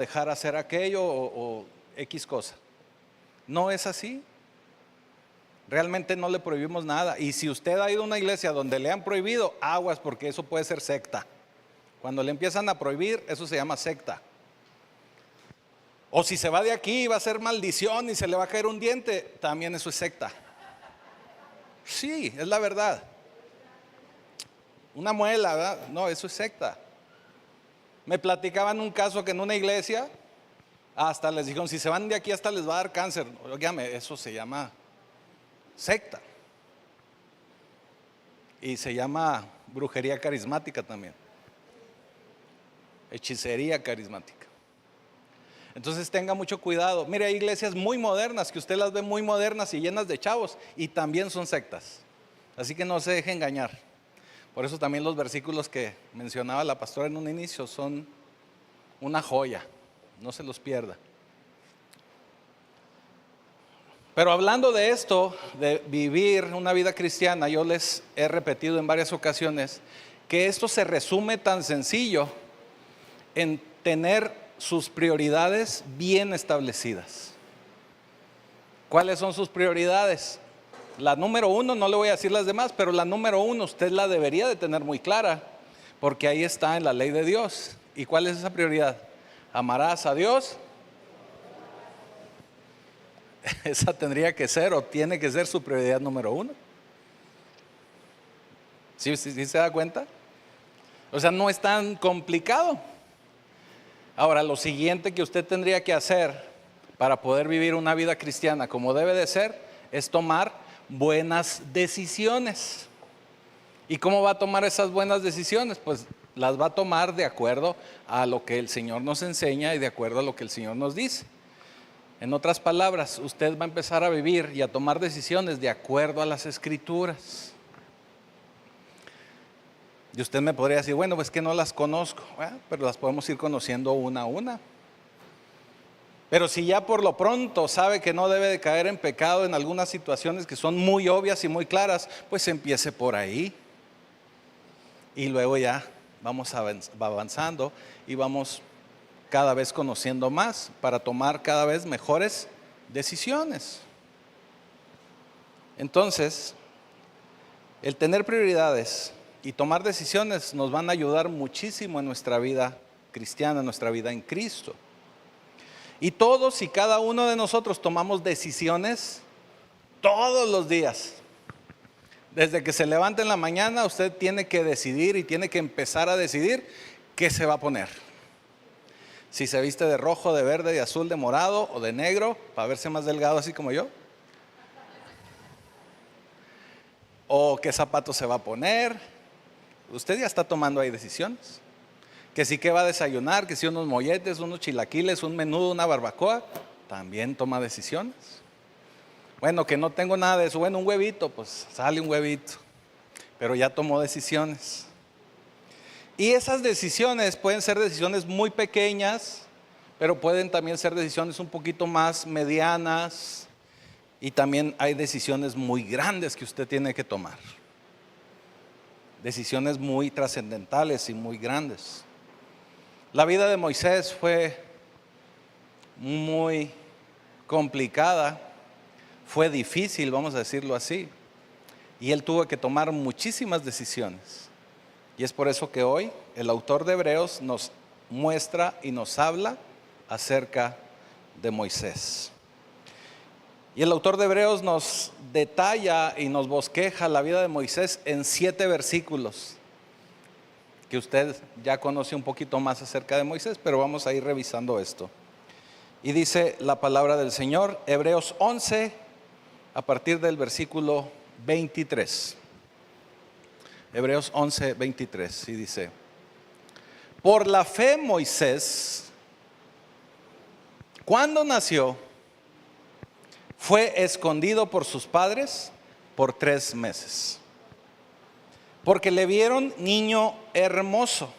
dejar hacer aquello o X cosa. No es así. Realmente no le prohibimos nada. Y si usted ha ido a una iglesia donde le han prohibido, aguas, porque eso puede ser secta. Cuando le empiezan a prohibir, eso se llama secta. O si se va de aquí, va a ser maldición y se le va a caer un diente, también eso es secta. Sí, es la verdad. Una muela, ¿verdad? No, eso es secta. Me platicaban un caso que en una iglesia, hasta les dijeron, si se van de aquí hasta les va a dar cáncer. Óigame, eso se llama secta. Y se llama brujería carismática también. Hechicería carismática. Entonces tenga mucho cuidado. Mire, hay iglesias muy modernas que usted las ve muy modernas y llenas de chavos y también son sectas. Así que no se deje engañar. Por eso también los versículos que mencionaba la pastora en un inicio son una joya. No se los pierda. Pero hablando de esto, de vivir una vida cristiana, yo les he repetido en varias ocasiones que esto se resume tan sencillo en tener sus prioridades bien establecidas. ¿Cuáles son sus prioridades? La número uno, no le voy a decir las demás, pero la número uno usted la debería de tener muy clara, porque ahí está en la ley de Dios. ¿Y cuál es esa prioridad? Amarás a Dios. Esa tendría que ser o tiene que ser su prioridad número uno. ¿Sí se da cuenta? O sea, no es tan complicado. Ahora, lo siguiente que usted tendría que hacer para poder vivir una vida cristiana como debe de ser es tomar buenas decisiones. ¿Y cómo va a tomar esas buenas decisiones? Pues las va a tomar de acuerdo a lo que el Señor nos enseña y de acuerdo a lo que el Señor nos dice. En otras palabras, usted va a empezar a vivir y a tomar decisiones de acuerdo a las Escrituras. Y usted me podría decir, bueno, pues que no las conozco, pero las podemos ir conociendo una a una. Pero si ya por lo pronto sabe que no debe de caer en pecado en algunas situaciones que son muy obvias y muy claras, pues empiece por ahí. Y luego ya vamos avanzando y vamos cada vez conociendo más para tomar cada vez mejores decisiones. Entonces, el tener prioridades y tomar decisiones nos van a ayudar muchísimo en nuestra vida cristiana, en nuestra vida en Cristo. Y todos y cada uno de nosotros tomamos decisiones todos los días. Desde que se levanta en la mañana, usted tiene que decidir y tiene que empezar a decidir qué se va a poner. Si se viste de rojo, de verde, de azul, de morado o de negro, para verse más delgado así como yo. O qué zapatos se va a poner. Usted ya está tomando ahí decisiones. Que si qué va a desayunar, que si unos molletes, unos chilaquiles, un menudo, una barbacoa, también toma decisiones. Bueno, que no tengo nada de eso, bueno, un huevito, pues sale un huevito. Pero ya tomó decisiones. Y esas decisiones pueden ser decisiones muy pequeñas, pero pueden también ser decisiones un poquito más medianas. Y también hay decisiones muy grandes que usted tiene que tomar. Decisiones muy trascendentales y muy grandes. La vida de Moisés fue muy complicada, fue difícil, vamos a decirlo así. Y él tuvo que tomar muchísimas decisiones. Y es por eso que hoy el autor de Hebreos nos muestra y nos habla acerca de Moisés. Y el autor de Hebreos nos detalla y nos bosqueja la vida de Moisés en 7 versículos, que usted ya conoce un poquito más acerca de Moisés, pero vamos a ir revisando esto. Y dice la palabra del Señor, Hebreos 11, a partir del versículo 23. Hebreos 11, 23, y dice: por la fe Moisés, cuando nació, fue escondido por sus padres por 3 meses, porque le vieron niño hermoso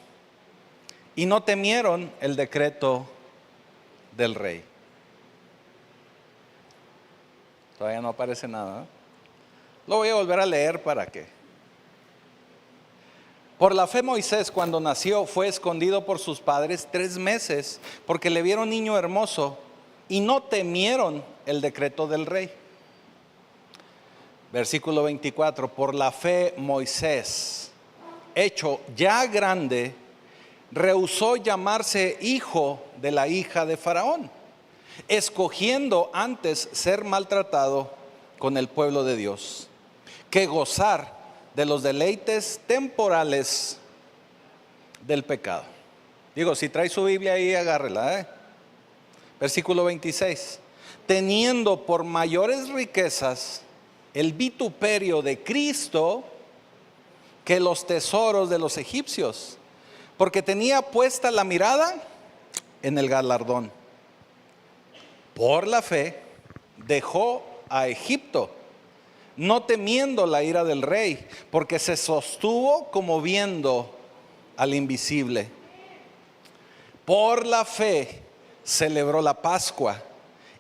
y no temieron el decreto del rey. Todavía no aparece nada, ¿no? Lo voy a volver a leer para que. Por la fe Moisés, cuando nació, fue escondido por sus padres 3 meses, porque le vieron niño hermoso y no temieron el decreto del rey. Versículo 24, por la fe Moisés, hecho ya grande, rehusó llamarse hijo de la hija de Faraón, escogiendo antes ser maltratado con el pueblo de Dios, que gozar de los deleites temporales del pecado. Digo, si trae su Biblia ahí, agárrela. Versículo 26, teniendo por mayores riquezas el vituperio de Cristo que los tesoros de los egipcios, porque tenía puesta la mirada en el galardón. Por la fe dejó a Egipto, no temiendo la ira del rey, porque se sostuvo como viendo al invisible. Por la fe celebró la Pascua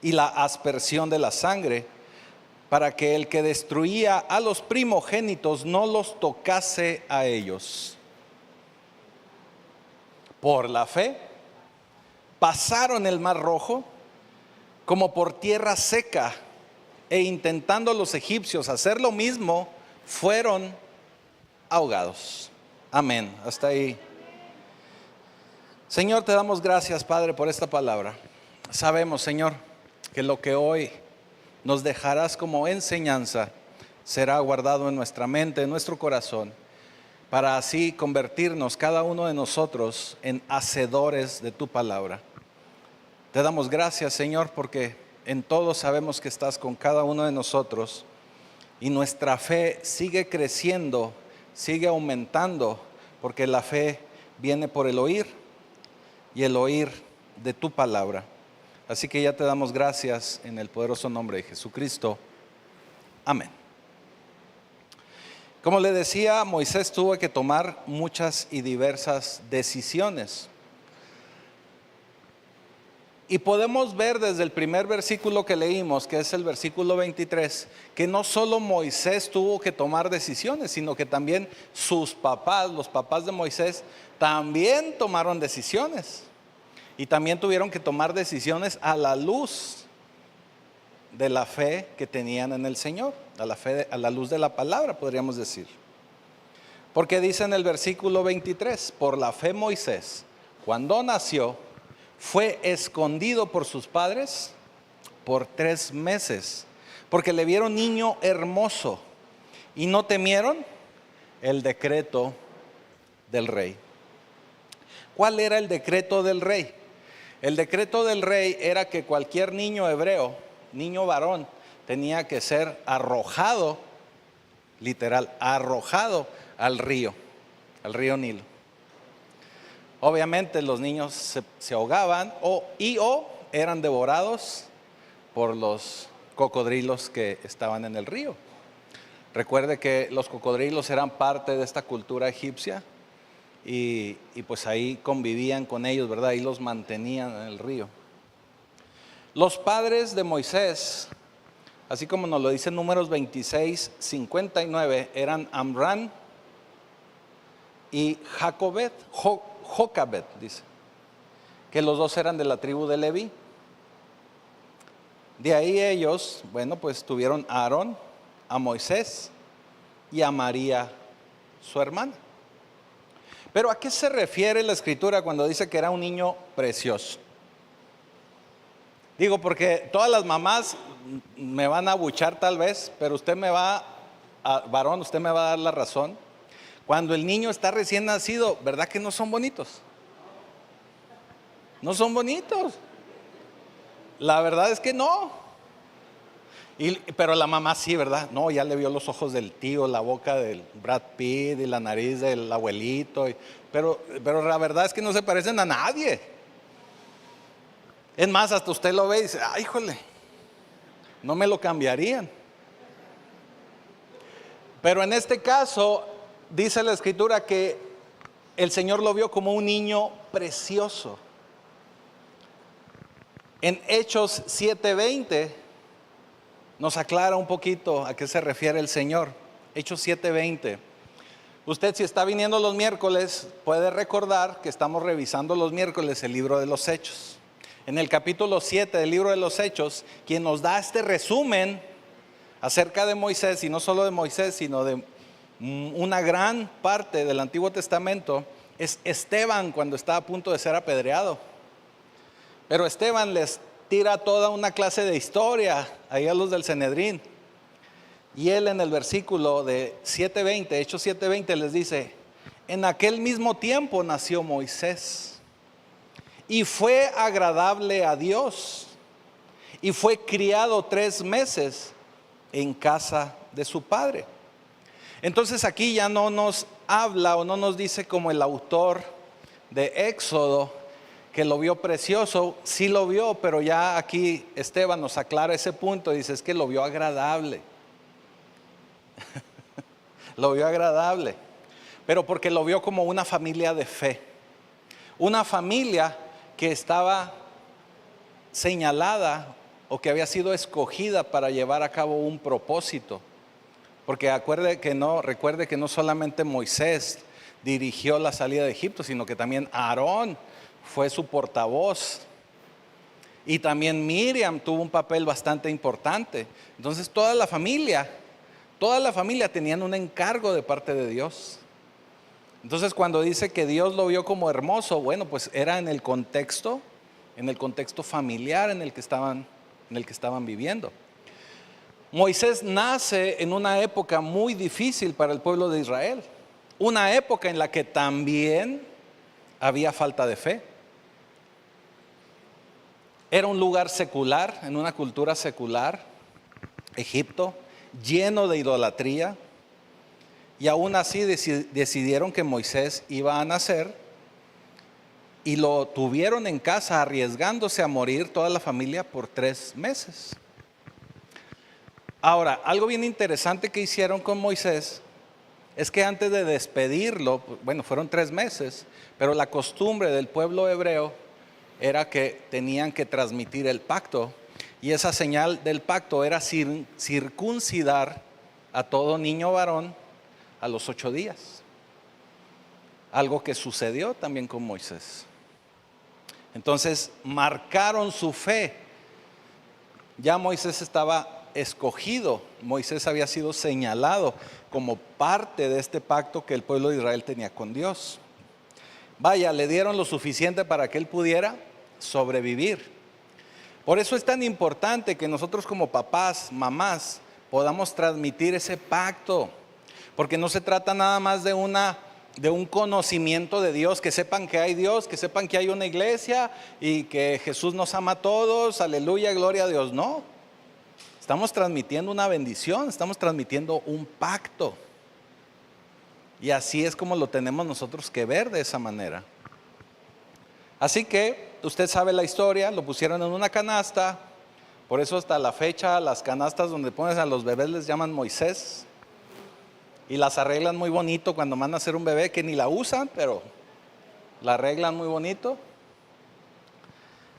y la aspersión de la sangre, para que el que destruía a los primogénitos no los tocase a ellos. Por la fe pasaron el mar Rojo como por tierra seca, e intentando los egipcios hacer lo mismo, fueron ahogados. Amén. Hasta ahí. Señor, te damos gracias, Padre, por esta palabra. Sabemos, Señor, que lo que hoy nos dejarás como enseñanza será guardado en nuestra mente, en nuestro corazón, para así convertirnos cada uno de nosotros en hacedores de tu palabra. Te damos gracias, Señor, porque en todo sabemos que estás con cada uno de nosotros y nuestra fe sigue creciendo, sigue aumentando, porque la fe viene por el oír y el oír de tu palabra. Así que ya te damos gracias en el poderoso nombre de Jesucristo. Amén. Como le decía, Moisés tuvo que tomar muchas y diversas decisiones. Y podemos ver desde el primer versículo que leímos, que es el versículo 23, que no solo Moisés tuvo que tomar decisiones, sino que también sus papás, los papás de Moisés, también tomaron decisiones. Y también tuvieron que tomar decisiones a la luz de la fe que tenían en el Señor, a la luz de la palabra, podríamos decir. Porque dice en el versículo 23, por la fe Moisés, cuando nació, fue escondido por sus padres por 3 meses, porque le vieron niño hermoso y no temieron el decreto del rey. ¿Cuál era el decreto del rey? El decreto del rey era que cualquier niño hebreo, niño varón, tenía que ser arrojado, literal, arrojado al río Nilo. Obviamente los niños se ahogaban o eran devorados por los cocodrilos que estaban en el río. Recuerde que los cocodrilos eran parte de esta cultura egipcia y pues ahí convivían con ellos, ¿verdad? Ahí los mantenían en el río. Los padres de Moisés, así como nos lo dice Números 26, 59, eran Amram y Jocabed, dice, que los dos eran de la tribu de Leví. De ahí ellos, bueno, pues tuvieron a Aarón, a Moisés y a María, su hermana. Pero ¿a qué se refiere la escritura cuando dice que era un niño precioso? Digo, porque todas las mamás me van a abuchar tal vez, pero varón, usted me va a dar la razón. Cuando el niño está recién nacido, ¿verdad que no son bonitos? No son bonitos. La verdad es que no. Pero la mamá sí, ¿verdad? No, ya le vio los ojos del tío, la boca del Brad Pitt y la nariz del abuelito. Pero la verdad es que no se parecen a nadie. Es más, hasta usted lo ve y dice, ¡ay, híjole! No me lo cambiarían. Pero en este caso, dice la escritura que el Señor lo vio como un niño precioso. En Hechos 7:20 nos aclara un poquito a qué se refiere el Señor. Hechos 7:20. Usted, si está viniendo los miércoles, puede recordar que estamos revisando los miércoles el libro de los Hechos. En el capítulo 7 del libro de los Hechos, quien nos da este resumen acerca de Moisés, y no solo de Moisés, sino de una gran parte del Antiguo Testamento, es Esteban, cuando está a punto de ser apedreado. Pero Esteban les tira toda una clase de historia ahí a los del Sanedrín. Y él en el versículo de 7:20, Hechos 7:20, les dice: en aquel mismo tiempo nació Moisés, y fue agradable a Dios, y fue criado 3 meses en casa de su padre. Entonces aquí ya no nos habla o no nos dice como el autor de Éxodo, que lo vio precioso. Sí lo vio, pero ya aquí Esteban nos aclara ese punto. Dice, es que lo vio agradable. Lo vio agradable, pero porque lo vio como una familia de fe, una familia que estaba señalada o que había sido escogida para llevar a cabo un propósito. Porque recuerde que no solamente Moisés dirigió la salida de Egipto, sino que también Aarón fue su portavoz. Y también Miriam tuvo un papel bastante importante. Entonces toda la familia tenían un encargo de parte de Dios. Entonces cuando dice que Dios lo vio como hermoso, bueno, pues era en el contexto familiar en el que estaban viviendo. Moisés nace en una época muy difícil para el pueblo de Israel, una época en la que también había falta de fe. Era un lugar secular, en una cultura secular, Egipto, lleno de idolatría, y aún así decidieron que Moisés iba a nacer y lo tuvieron en casa arriesgándose a morir toda la familia por 3 meses. Ahora, algo bien interesante que hicieron con Moisés es que antes de despedirlo, bueno, fueron 3 meses, pero la costumbre del pueblo hebreo era que tenían que transmitir el pacto, y esa señal del pacto era circuncidar a todo niño varón a los 8 días. Algo que sucedió también con Moisés. Entonces marcaron su fe. Ya Moisés estaba escogido, Moisés había sido señalado como parte de este pacto que el pueblo de Israel tenía con Dios. Vaya, le dieron lo suficiente para que él pudiera sobrevivir. Por eso es tan importante que nosotros como papás, mamás, podamos transmitir ese pacto, porque no se trata nada más de un conocimiento de Dios, que sepan que hay Dios, que sepan que hay una iglesia y que Jesús nos ama a todos, aleluya, gloria a Dios. No, estamos transmitiendo una bendición, estamos transmitiendo un pacto, y así es como lo tenemos nosotros que ver de esa manera. Así que usted sabe la historia, lo pusieron en una canasta. Por eso hasta la fecha las canastas donde pones a los bebés les llaman Moisés, y las arreglan muy bonito cuando mandan a hacer un bebé, que ni la usan, pero la arreglan muy bonito.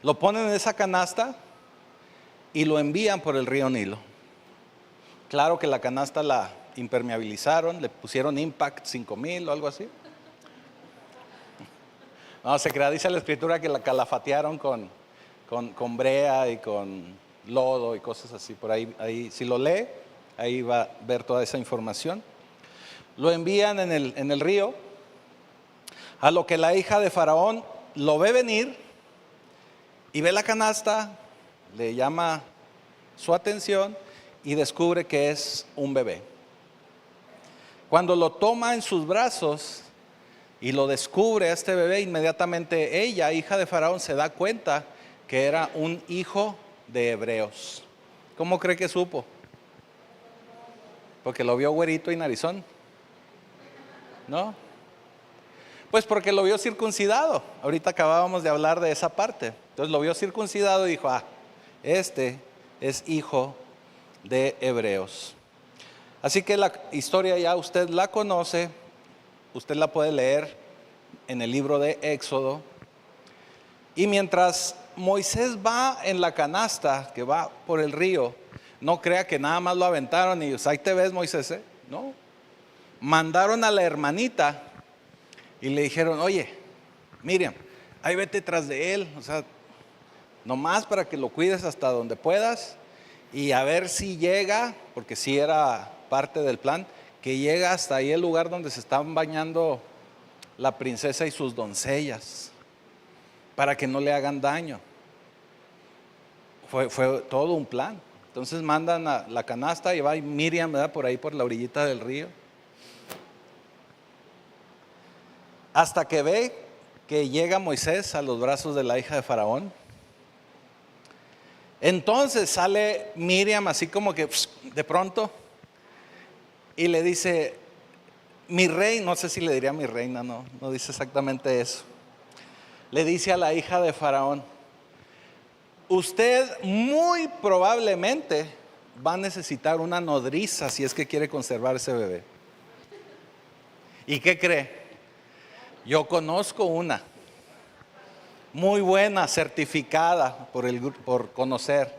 Lo ponen en esa canasta y lo envían por el río Nilo. Claro que la canasta la impermeabilizaron, le pusieron Impact 5000 o algo así. No se crea, dice la escritura que la calafatearon con brea y con lodo y cosas así. Por ahí si lo lee, ahí va a ver toda esa información. Lo envían en el río, a lo que la hija de Faraón lo ve venir y ve la canasta, le llama su atención y descubre que es un bebé. Cuando lo toma en sus brazos y lo descubre a este bebé, inmediatamente ella, hija de Faraón, se da cuenta que era un hijo de hebreos. ¿Cómo cree que supo? Porque lo vio güerito y narizón, ¿no? Pues porque lo vio circuncidado. Ahorita acabábamos de hablar de esa parte. Entonces lo vio circuncidado y dijo, este es hijo de hebreos. Así que la historia ya usted la conoce, usted la puede leer en el libro de Éxodo. Y mientras Moisés va en la canasta que va por el río, no crea que nada más lo aventaron y ahí te ves, Moisés, ¿eh? No. mandaron a la hermanita y le dijeron, oye, Miriam, ahí vete tras de él, o sea, nomás para que lo cuides hasta donde puedas y a ver si llega, porque sí era parte del plan, que llega hasta ahí el lugar donde se estaban bañando la princesa y sus doncellas, para que no le hagan daño. Fue todo un plan. Entonces mandan a la canasta y va Miriam, ¿verdad?, por ahí por la orillita del río. Hasta que ve que llega Moisés a los brazos de la hija de Faraón. Entonces sale Miriam así como que de pronto y le dice, mi rey, no sé si le diría mi reina, no dice exactamente eso. Le dice a la hija de Faraón, usted muy probablemente va a necesitar una nodriza si es que quiere conservar ese bebé. ¿Y qué cree? Yo conozco una muy buena, certificada por conocer.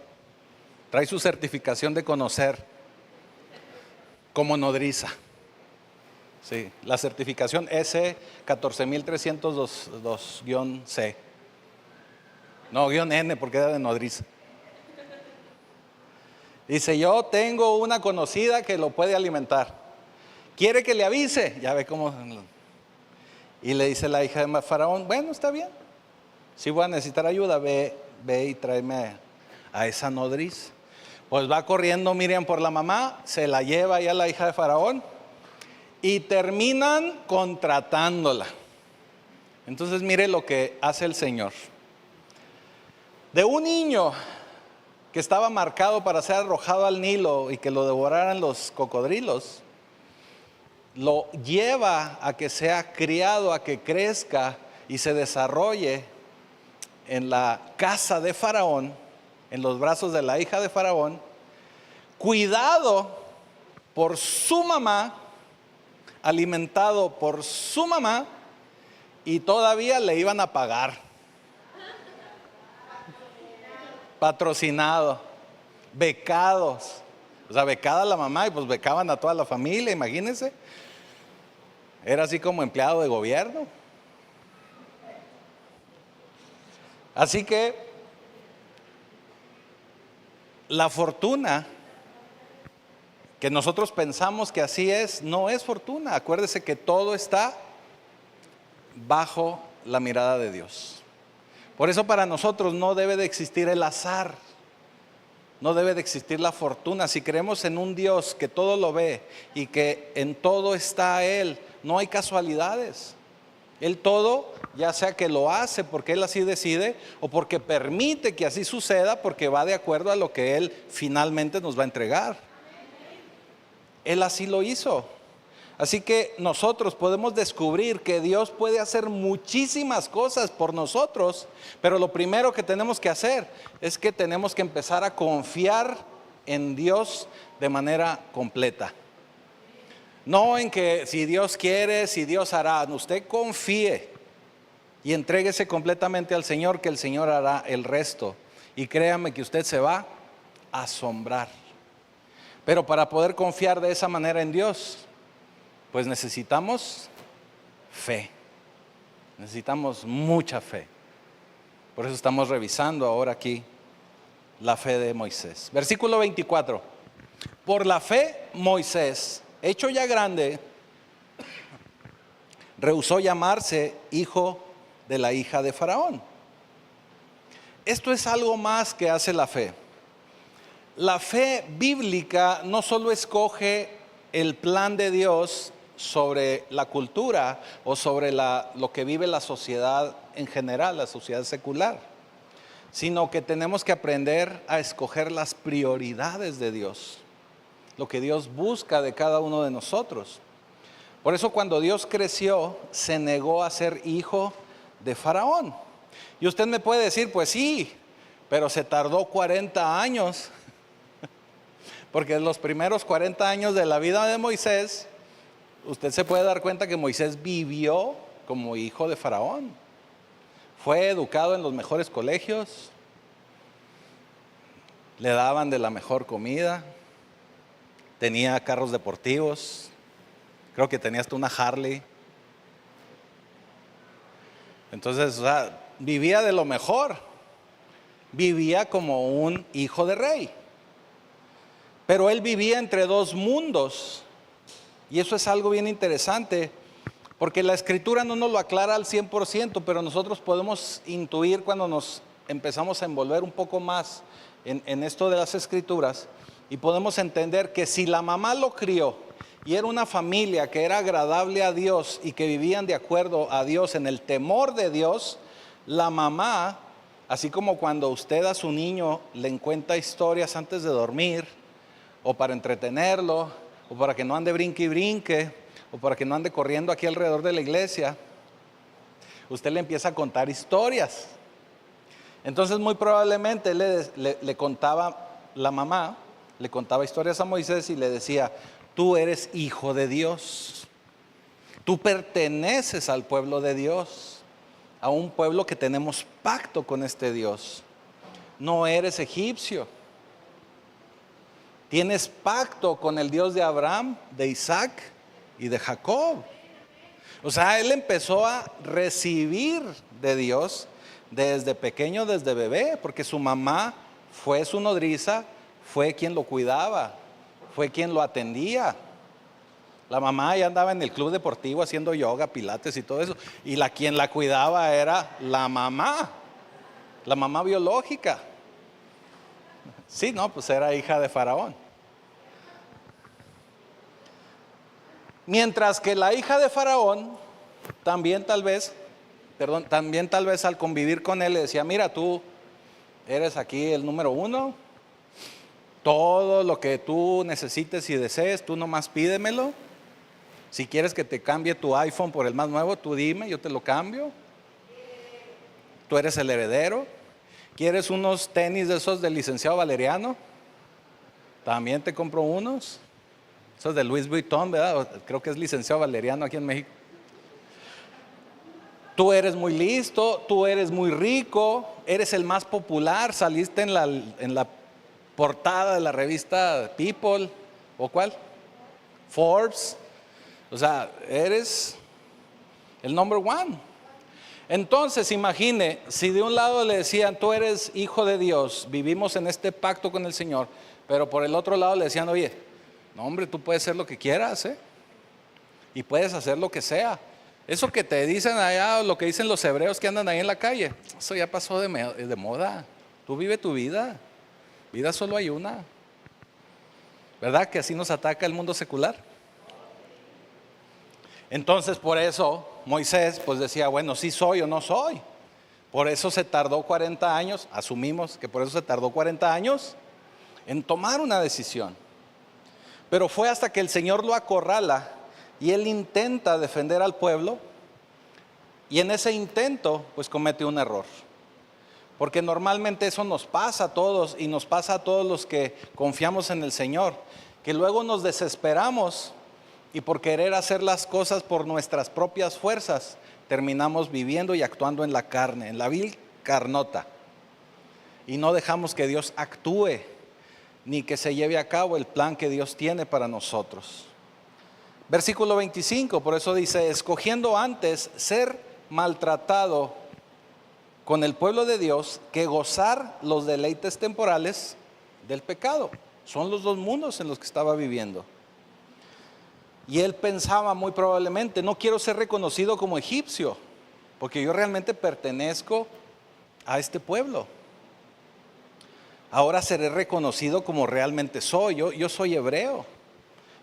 Trae su certificación de conocer como nodriza. Sí, la certificación S 14302-C. No, -N porque era de nodriza. Dice, yo tengo una conocida que lo puede alimentar. ¿Quiere que le avise? Ya ve cómo. Y le dice la hija de Faraón, bueno, está bien. Si voy a necesitar ayuda, ve y tráeme a esa nodriza. Pues va corriendo Miriam por la mamá, se la lleva ya la hija de Faraón y terminan contratándola. Entonces mire lo que hace el Señor. De un niño que estaba marcado para ser arrojado al Nilo y que lo devoraran los cocodrilos, lo lleva a que sea criado, a que crezca y se desarrolle en la casa de Faraón, en los brazos de la hija de Faraón, cuidado por su mamá, alimentado por su mamá, y todavía le iban a pagar. Patrocinado, becados, o sea, becada la mamá y pues becaban a toda la familia, imagínense. Era así como empleado de gobierno. Así que la fortuna que nosotros pensamos que así es, no es fortuna. Acuérdese que todo está bajo la mirada de Dios. Por eso para nosotros no debe de existir el azar, no debe de existir la fortuna. Si creemos en un Dios que todo lo ve y que en todo está Él, no hay casualidades. Él todo, ya sea que lo hace porque Él así decide o porque permite que así suceda, porque va de acuerdo a lo que Él finalmente nos va a entregar. Él así lo hizo. Así que nosotros podemos descubrir que Dios puede hacer muchísimas cosas por nosotros, pero lo primero que tenemos que hacer es que tenemos que empezar a confiar en Dios de manera completa. No en que si Dios quiere, si Dios hará. Usted confíe y entréguese completamente al Señor, que el Señor hará el resto. Y créame que usted se va a asombrar. Pero para poder confiar de esa manera en Dios, pues necesitamos fe. Necesitamos mucha fe. Por eso estamos revisando ahora aquí la fe de Moisés. Versículo 24. Por la fe Moisés, hecho ya grande, rehusó llamarse hijo de la hija de Faraón. Esto es algo más que hace la fe. La fe bíblica no solo escoge el plan de Dios sobre la cultura o sobre lo que vive la sociedad en general, la sociedad secular, sino que tenemos que aprender a escoger las prioridades de Dios, lo que Dios busca de cada uno de nosotros. Por eso cuando Dios creció, se negó a ser hijo de Faraón. Y usted me puede decir, pues sí, pero se tardó 40 años. Porque en los primeros 40 años de la vida de Moisés, usted se puede dar cuenta que Moisés vivió como hijo de Faraón. Fue educado en los mejores colegios, le daban de la mejor comida, tenía carros deportivos, Creo que tenías tú una Harley. Entonces, o sea, vivía de lo mejor. Vivía como un hijo de rey. Pero él vivía entre dos mundos. Y eso es algo bien interesante, porque la escritura no nos lo aclara al 100%, pero nosotros podemos intuir cuando nos empezamos a envolver un poco más en esto de las escrituras, y podemos entender que si la mamá lo crió y era una familia que era agradable a Dios y que vivían de acuerdo a Dios en el temor de Dios, la mamá, así como cuando usted a su niño le cuenta historias antes de dormir, o para entretenerlo, o para que no ande brinque y brinque, o para que no ande corriendo aquí alrededor de la iglesia, usted le empieza a contar historias. Entonces muy probablemente le contaba, la mamá le contaba historias a Moisés y le decía: tú eres hijo de Dios, tú perteneces al pueblo de Dios, a un pueblo que tenemos pacto con este Dios. No eres egipcio, tienes pacto con el Dios de Abraham, de Isaac y de Jacob. O sea, él empezó a recibir de Dios desde pequeño, desde bebé, porque su mamá fue su nodriza, fue quien lo cuidaba, fue quien lo atendía. La mamá ya andaba en el club deportivo haciendo yoga, pilates y todo eso, y quien la cuidaba era la mamá biológica. Sí, no, pues era hija de Faraón. Mientras que la hija de Faraón también tal vez al convivir con él le decía: mira, tú eres aquí el número uno, todo lo que tú necesites y desees, tú nomás pídemelo. Si quieres que te cambie tu iPhone por el más nuevo, tú dime, yo te lo cambio. Tú eres el heredero. ¿Quieres unos tenis de esos del licenciado Valeriano? También te compro unos. Esos de Louis Vuitton, ¿verdad? Creo que es licenciado Valeriano aquí en México. Tú eres muy listo, tú eres muy rico, eres el más popular, saliste en la portada de la revista People, ¿o cuál? Forbes. O sea, eres el number one. Entonces, imagine, si de un lado le decían: tú eres hijo de Dios, vivimos en este pacto con el Señor, pero por el otro lado le decían: oye, no hombre, tú puedes hacer lo que quieras, y puedes hacer lo que sea. Eso que te dicen allá, lo que dicen los hebreos que andan ahí en la calle, eso ya pasó de moda. Tú vive tu vida. Vida solo hay una. ¿Verdad que así nos ataca el mundo secular? Entonces, por eso Moisés pues decía: bueno, sí soy o no soy. Por eso se tardó 40 años, asumimos que por eso se tardó 40 años en tomar una decisión. Pero fue hasta que el Señor lo acorrala y él intenta defender al pueblo, y en ese intento pues comete un error. Porque normalmente eso nos pasa a todos, y nos pasa a todos los que confiamos en el Señor, que luego nos desesperamos y por querer hacer las cosas por nuestras propias fuerzas terminamos viviendo y actuando en la carne, en la vil carnota, y no dejamos que Dios actúe ni que se lleve a cabo el plan que Dios tiene para nosotros. Versículo 25, por eso dice: escogiendo antes ser maltratado con el pueblo de Dios que gozar los deleites temporales del pecado. Son los dos mundos en los que estaba viviendo. Y él pensaba muy probablemente: no quiero ser reconocido como egipcio, porque yo realmente pertenezco a este pueblo. Ahora seré reconocido como realmente soy. Yo soy hebreo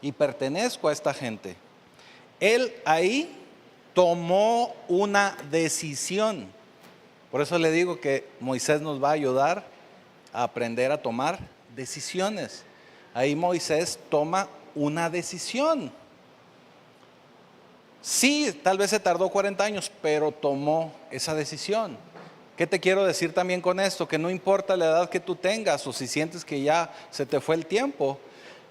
y pertenezco a esta gente. Él ahí tomó una decisión. Por eso le digo que Moisés nos va a ayudar a aprender a tomar decisiones. Ahí Moisés toma una decisión. Sí, tal vez se tardó 40 años, pero tomó esa decisión. ¿Qué te quiero decir también con esto? Que no importa la edad que tú tengas, o si sientes que ya se te fue el tiempo,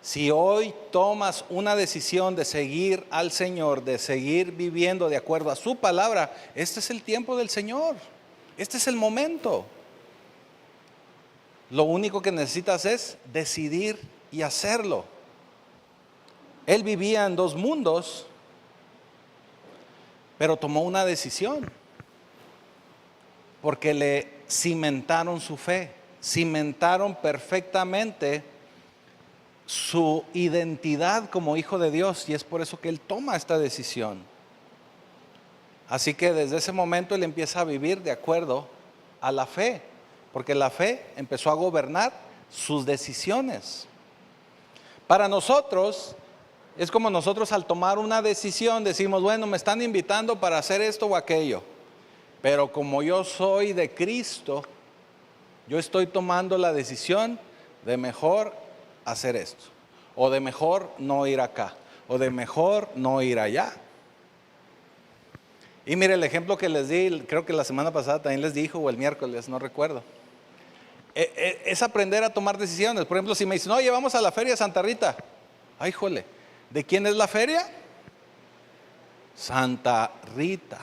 si hoy tomas una decisión de seguir al Señor, de seguir viviendo de acuerdo a su palabra, este es el tiempo del Señor, este es el momento. Lo único que necesitas es decidir y hacerlo. Él vivía en dos mundos, pero tomó una decisión, porque le cimentaron su fe, cimentaron perfectamente su identidad como hijo de Dios, y es por eso que él toma esta decisión. Así que desde ese momento él empieza a vivir de acuerdo a la fe, porque la fe empezó a gobernar sus decisiones. Para nosotros, es como nosotros al tomar una decisión decimos, bueno, me están invitando para hacer esto o aquello, pero como yo soy de Cristo, yo estoy tomando la decisión de mejor hacer esto, o de mejor no ir acá, o de mejor no ir allá. Y mire el ejemplo que les di, creo que la semana pasada también les dijo, o el miércoles, no recuerdo. Es aprender a tomar decisiones. Por ejemplo, si me dicen, oye, vamos a la feria de Santa Rita. Ay, jole, ¿de quién es la feria? Santa Rita.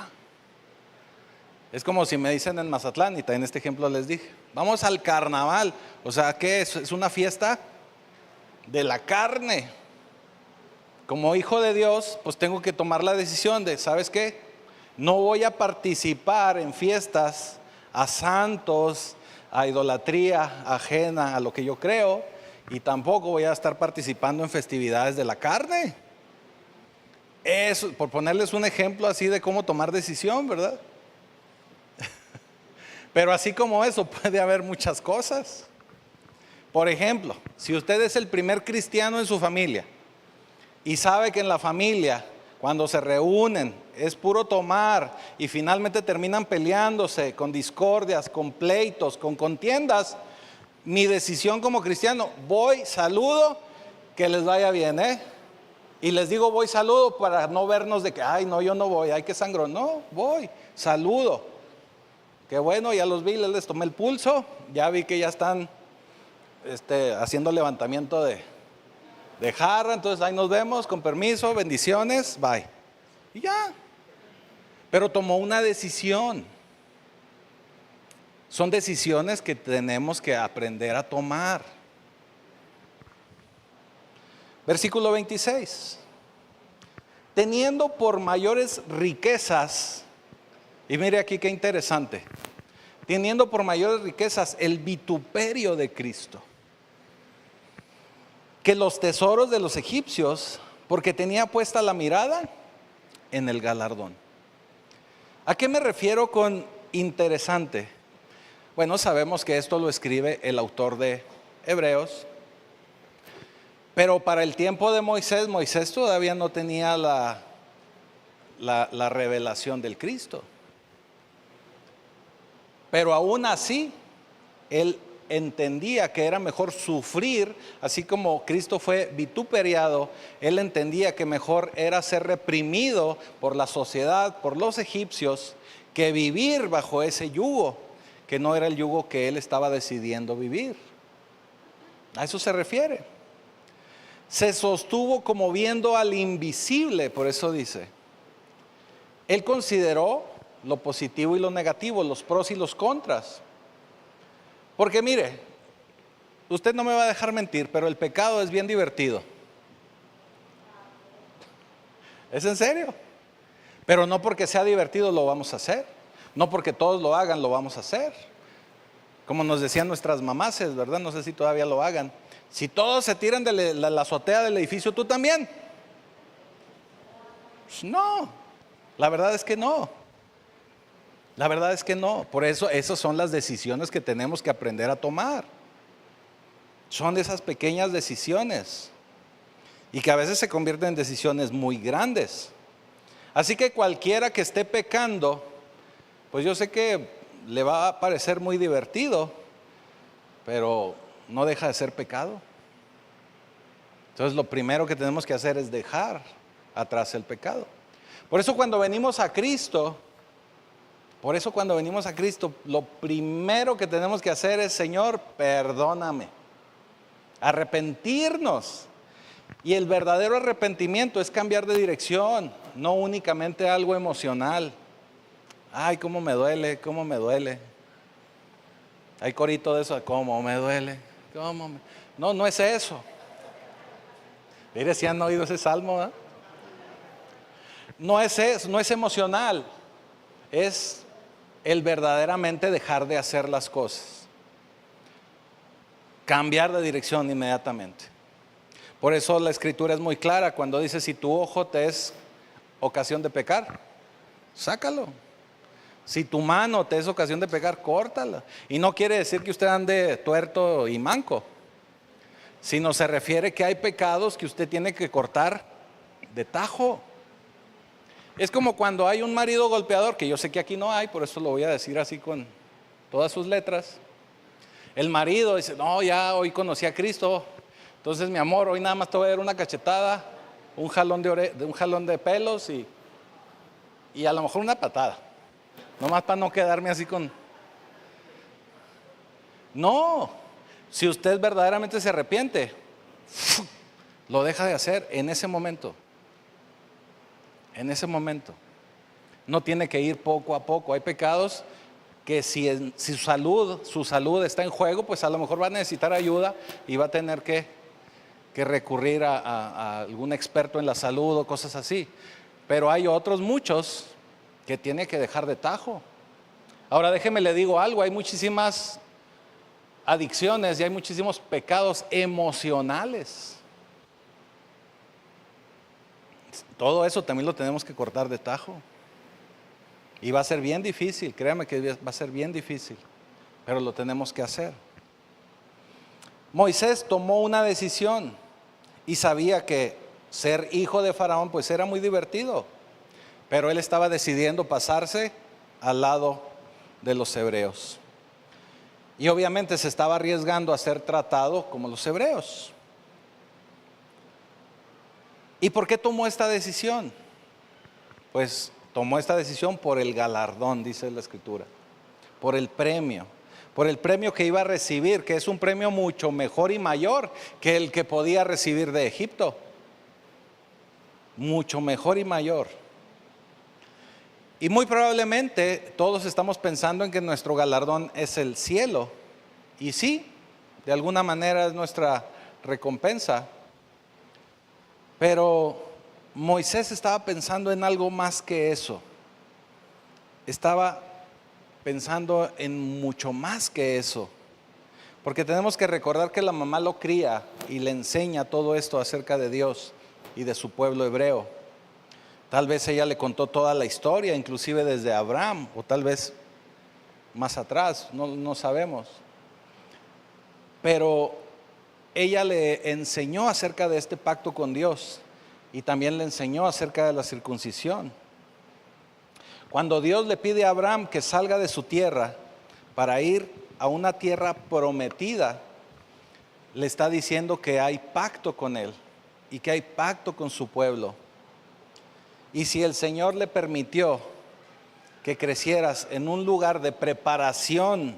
Es como si me dicen en Mazatlán, y también este ejemplo les dije, vamos al carnaval. O sea, ¿qué es? Es una fiesta de la carne. Como hijo de Dios, pues tengo que tomar la decisión de, ¿sabes qué? No voy a participar en fiestas a santos, a idolatría ajena a lo que yo creo, y tampoco voy a estar participando en festividades de la carne. Eso, por ponerles un ejemplo así de cómo tomar decisión, ¿verdad? Pero así como eso puede haber muchas cosas. Por ejemplo, si usted es el primer cristiano en su familia y sabe que en la familia, cuando se reúnen, es puro tomar y finalmente terminan peleándose con discordias, con pleitos, con contiendas, mi decisión como cristiano, voy, saludo, que les vaya bien, y les digo voy, saludo, para no vernos de que, ay no, yo no voy, ay qué sangrón, no, voy, saludo, qué bueno, ya los vi, les tomé el pulso, ya vi que ya están haciendo levantamiento de jarra, entonces ahí nos vemos, con permiso, bendiciones, bye, y ya. Pero tomó una decisión. Son decisiones que tenemos que aprender a tomar. Versículo 26. Teniendo por mayores riquezas, y mire aquí qué interesante, teniendo por mayores riquezas el vituperio de Cristo, que los tesoros de los egipcios, porque tenía puesta la mirada en el galardón. ¿A qué me refiero con interesante? Bueno, sabemos que esto lo escribe el autor de Hebreos, pero para el tiempo de Moisés, Moisés todavía no tenía la revelación del Cristo. Pero aún así, él entendía que era mejor sufrir, así como Cristo fue vituperiado, él entendía que mejor era ser reprimido por la sociedad, por los egipcios, que vivir bajo ese yugo, que no era el yugo que él estaba decidiendo vivir. A eso se refiere. Se sostuvo como viendo al invisible, por eso dice. Él consideró lo positivo y lo negativo, los pros y los contras. Porque mire, usted no me va a dejar mentir, pero el pecado es bien divertido. ¿Es en serio? Pero no porque sea divertido lo vamos a hacer. No porque todos lo hagan lo vamos a hacer. Como nos decían nuestras mamases, ¿verdad? No sé si todavía lo hagan. Si todos se tiran de la azotea del edificio, ¿tú también? Pues no, la verdad es que no. La verdad es que no. Por eso esas son las decisiones que tenemos que aprender a tomar. Son esas pequeñas decisiones y que a veces se convierten en decisiones muy grandes. Así que cualquiera que esté pecando, pues yo sé que le va a parecer muy divertido, pero no deja de ser pecado. Entonces lo primero que tenemos que hacer es dejar atrás el pecado. Por eso cuando venimos a Cristo, lo primero que tenemos que hacer es, Señor, perdóname. Arrepentirnos. Y el verdadero arrepentimiento es cambiar de dirección, no únicamente algo emocional. Ay, cómo me duele, cómo me duele. Hay corito de eso, cómo me duele, No, no es eso. Mire si han oído ese salmo, ¿eh? No es emocional, es el verdaderamente dejar de hacer las cosas, cambiar de dirección inmediatamente. Por eso la escritura es muy clara cuando dice: si tu ojo te es ocasión de pecar, sácalo. Si tu mano te es ocasión de pecar, córtala. Y no quiere decir que usted ande tuerto y manco, sino se refiere que hay pecados que usted tiene que cortar de tajo. Es como cuando hay un marido golpeador, que yo sé que aquí no hay, por eso lo voy a decir así con todas sus letras. El marido dice: no, ya hoy conocí a Cristo, entonces mi amor, hoy nada más te voy a dar una cachetada, un jalón de pelos y a lo mejor una patada, nomás para no quedarme así con... No, si usted verdaderamente se arrepiente, lo deja de hacer en ese momento. En ese momento. No tiene que ir poco a poco. Hay pecados que si su salud está en juego, pues a lo mejor va a necesitar ayuda y va a tener que recurrir a algún experto en la salud o cosas así. Pero hay otros muchos que tiene que dejar de tajo. Ahora déjeme le digo algo: hay muchísimas adicciones y hay muchísimos pecados emocionales. Todo eso también lo tenemos que cortar de tajo. Y va a ser bien difícil, créame que va a ser bien difícil, pero lo tenemos que hacer. Moisés tomó una decisión y sabía que ser hijo de Faraón pues era muy divertido, pero él estaba decidiendo pasarse al lado de los hebreos. Y obviamente se estaba arriesgando a ser tratado como los hebreos. ¿Y por qué tomó esta decisión? Pues tomó esta decisión por el galardón, dice la escritura, por el premio que iba a recibir, que es un premio mucho mejor y mayor que el que podía recibir de Egipto. Mucho mejor y mayor. Y muy probablemente todos estamos pensando en que nuestro galardón es el cielo. Y sí, de alguna manera es nuestra recompensa. Pero Moisés estaba pensando en algo más que eso. Estaba pensando en mucho más que eso. Porque tenemos que recordar que la mamá lo cría y le enseña todo esto acerca de Dios y de su pueblo hebreo. Tal vez ella le contó toda la historia, inclusive desde Abraham, o tal vez más atrás, no sabemos. Pero ella le enseñó acerca de este pacto con Dios y también le enseñó acerca de la circuncisión. Cuando Dios le pide a Abraham que salga de su tierra para ir a una tierra prometida, le está diciendo que hay pacto con él y que hay pacto con su pueblo. Y si el Señor le permitió que crecieras en un lugar de preparación,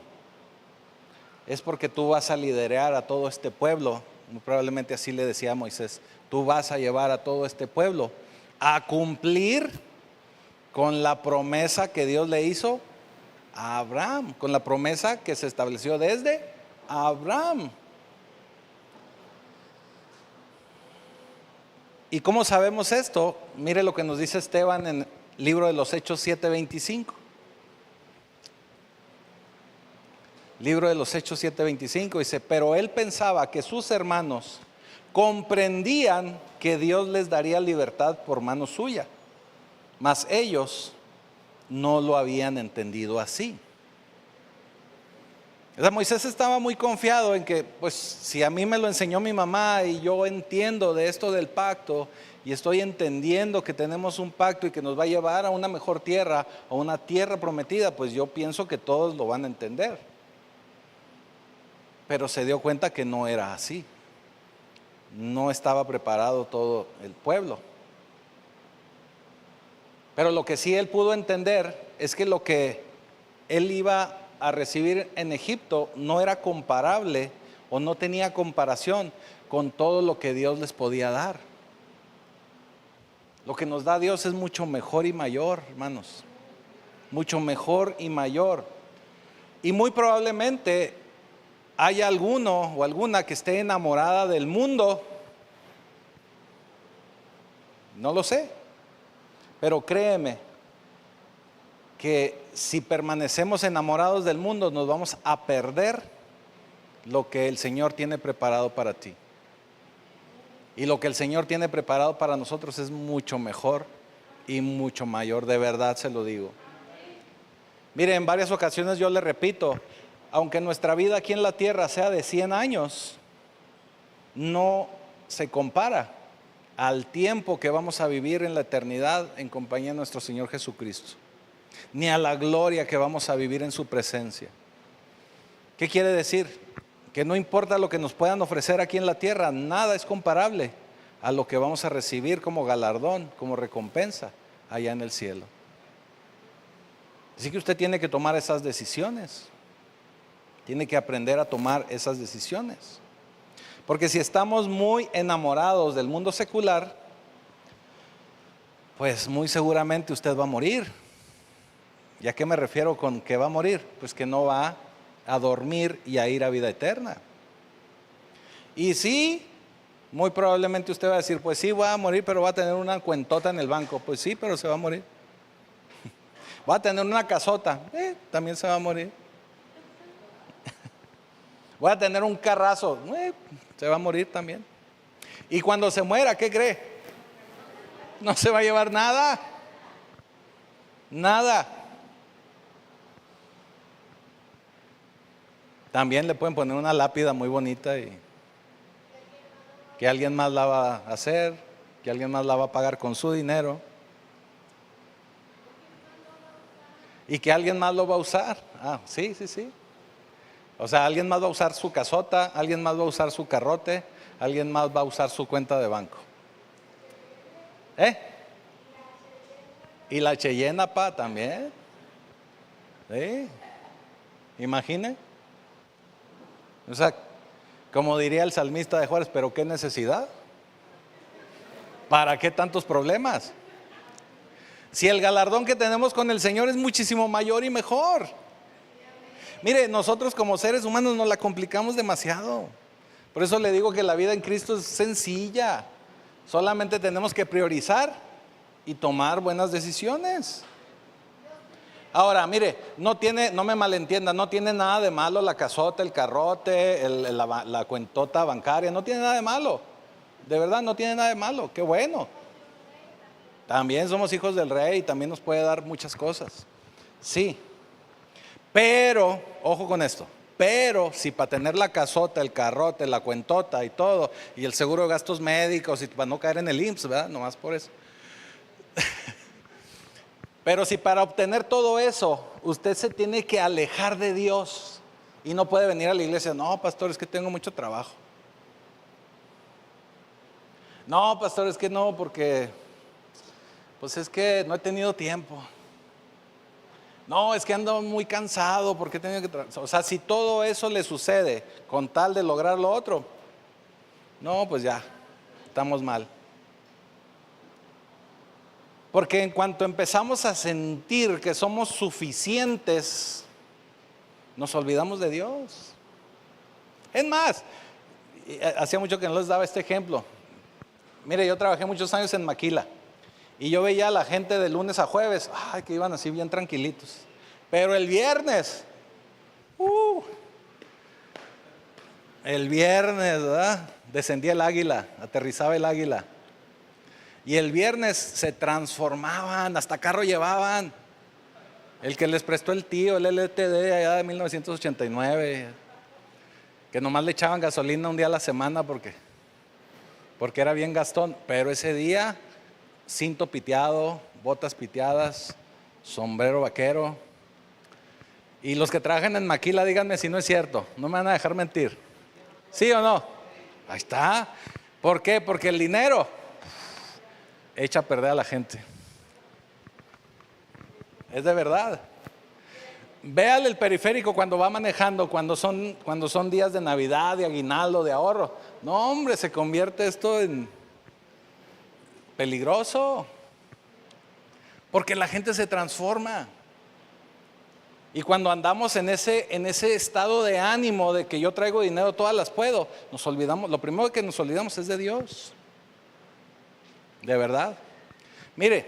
es porque tú vas a liderar a todo este pueblo. Probablemente así le decía a Moisés: tú vas a llevar a todo este pueblo a cumplir con la promesa que Dios le hizo a Abraham, con la promesa que se estableció desde Abraham. ¿Y cómo sabemos esto? Mire lo que nos dice Esteban en el libro de los Hechos 7:25. Libro de los Hechos 7:25 dice: pero él pensaba que sus hermanos comprendían que Dios les daría libertad por mano suya, mas ellos no lo habían entendido así. O sea, Moisés estaba muy confiado en que, pues, si a mí me lo enseñó mi mamá y yo entiendo de esto del pacto y estoy entendiendo que tenemos un pacto y que nos va a llevar a una mejor tierra, a una tierra prometida, pues yo pienso que todos lo van a entender. Pero se dio cuenta que no era así. No estaba preparado todo el pueblo. Pero lo que sí él pudo entender es que lo que él iba a recibir en Egipto no era comparable o no tenía comparación con todo lo que Dios les podía dar. Lo que nos da Dios es mucho mejor y mayor, hermanos. Mucho mejor y mayor. Y muy probablemente hay alguno o alguna que esté enamorada del mundo No lo sé. Pero créeme que si permanecemos enamorados del mundo, nos vamos a perder lo que el Señor tiene preparado para ti. Y lo que el Señor tiene preparado para nosotros es mucho mejor y mucho mayor, de verdad se lo digo. Mire, en varias ocasiones yo le repito, aunque nuestra vida aquí en la tierra sea de 100 años, no se compara al tiempo que vamos a vivir en la eternidad en compañía de nuestro Señor Jesucristo, ni a la gloria que vamos a vivir en su presencia. ¿Qué quiere decir? Que no importa lo que nos puedan ofrecer aquí en la tierra, nada es comparable a lo que vamos a recibir como galardón, como recompensa allá en el cielo. Así que usted tiene que tomar esas decisiones, tiene que aprender a tomar esas decisiones. Porque si estamos muy enamorados del mundo secular, pues muy seguramente usted va a morir. ¿Y a qué me refiero con que va a morir? Pues que no va a dormir y a ir a vida eterna. Y sí, muy probablemente usted va a decir, pues sí, voy a morir, pero va a tener una cuentota en el banco. Pues sí, pero se va a morir. Va a tener una casota, también se va a morir. Voy a tener un carrazo, se va a morir también. Y cuando se muera, ¿qué cree? No se va a llevar nada. Nada. También le pueden poner una lápida muy bonita y que alguien más la va a hacer, que alguien más la va a pagar con su dinero y que alguien más lo va a usar. Sí. O sea, alguien más va a usar su casota, alguien más va a usar su carrote, alguien más va a usar su cuenta de banco. Y la Cheyenne, también. Imagine. O sea, como diría el salmista de Juárez, pero qué necesidad. ¿Para qué tantos problemas? Si el galardón que tenemos con el Señor es muchísimo mayor y mejor. Mire, nosotros como seres humanos nos la complicamos demasiado. Por eso le digo que la vida en Cristo es sencilla. Solamente tenemos que priorizar y tomar buenas decisiones. Ahora, mire, no me malentienda, no tiene nada de malo la casota, el carrote, la cuentota bancaria, no tiene nada de malo. De verdad, no tiene nada de malo, qué bueno. También somos hijos del Rey y también nos puede dar muchas cosas. Sí, pero, ojo con esto, pero si para tener la casota, el carrote, la cuentota y todo, y el seguro de gastos médicos y para no caer en el IMSS, ¿verdad? Nomás por eso. Pero si para obtener todo eso, usted se tiene que alejar de Dios y no puede venir a la iglesia, no, pastor, es que tengo mucho trabajo. No, pastor, es que no, porque, pues es que no he tenido tiempo. No, es que ando muy cansado porque he tenido que trabajar. O sea, si todo eso le sucede con tal de lograr lo otro, no, pues ya, estamos mal. Porque en cuanto empezamos a sentir que somos suficientes, nos olvidamos de Dios. Es más, hacía mucho que no les daba este ejemplo. Mire, yo trabajé muchos años en Maquila y yo veía a la gente de lunes a jueves, que iban así bien tranquilitos. Pero el viernes, ¿verdad? Descendía el águila, aterrizaba el águila. Y el viernes se transformaban, hasta carro llevaban. El que les prestó el tío, el LTD allá de 1989, que nomás le echaban gasolina un día a la semana porque era bien gastón. Pero ese día, cinto piteado, botas piteadas, sombrero vaquero. Y los que trabajan en Maquila, díganme si no es cierto, no me van a dejar mentir. ¿Sí o no? Ahí está. ¿Por qué? Porque el dinero echa a perder a la gente. Es de verdad. Véale el periférico cuando va manejando, cuando son días de Navidad, de aguinaldo, de ahorro. No, hombre, se convierte esto en peligroso. Porque la gente se transforma. Y cuando andamos en ese estado de ánimo de que yo traigo dinero, todas las puedo, nos olvidamos, lo primero que nos olvidamos es de Dios. De verdad. Mire,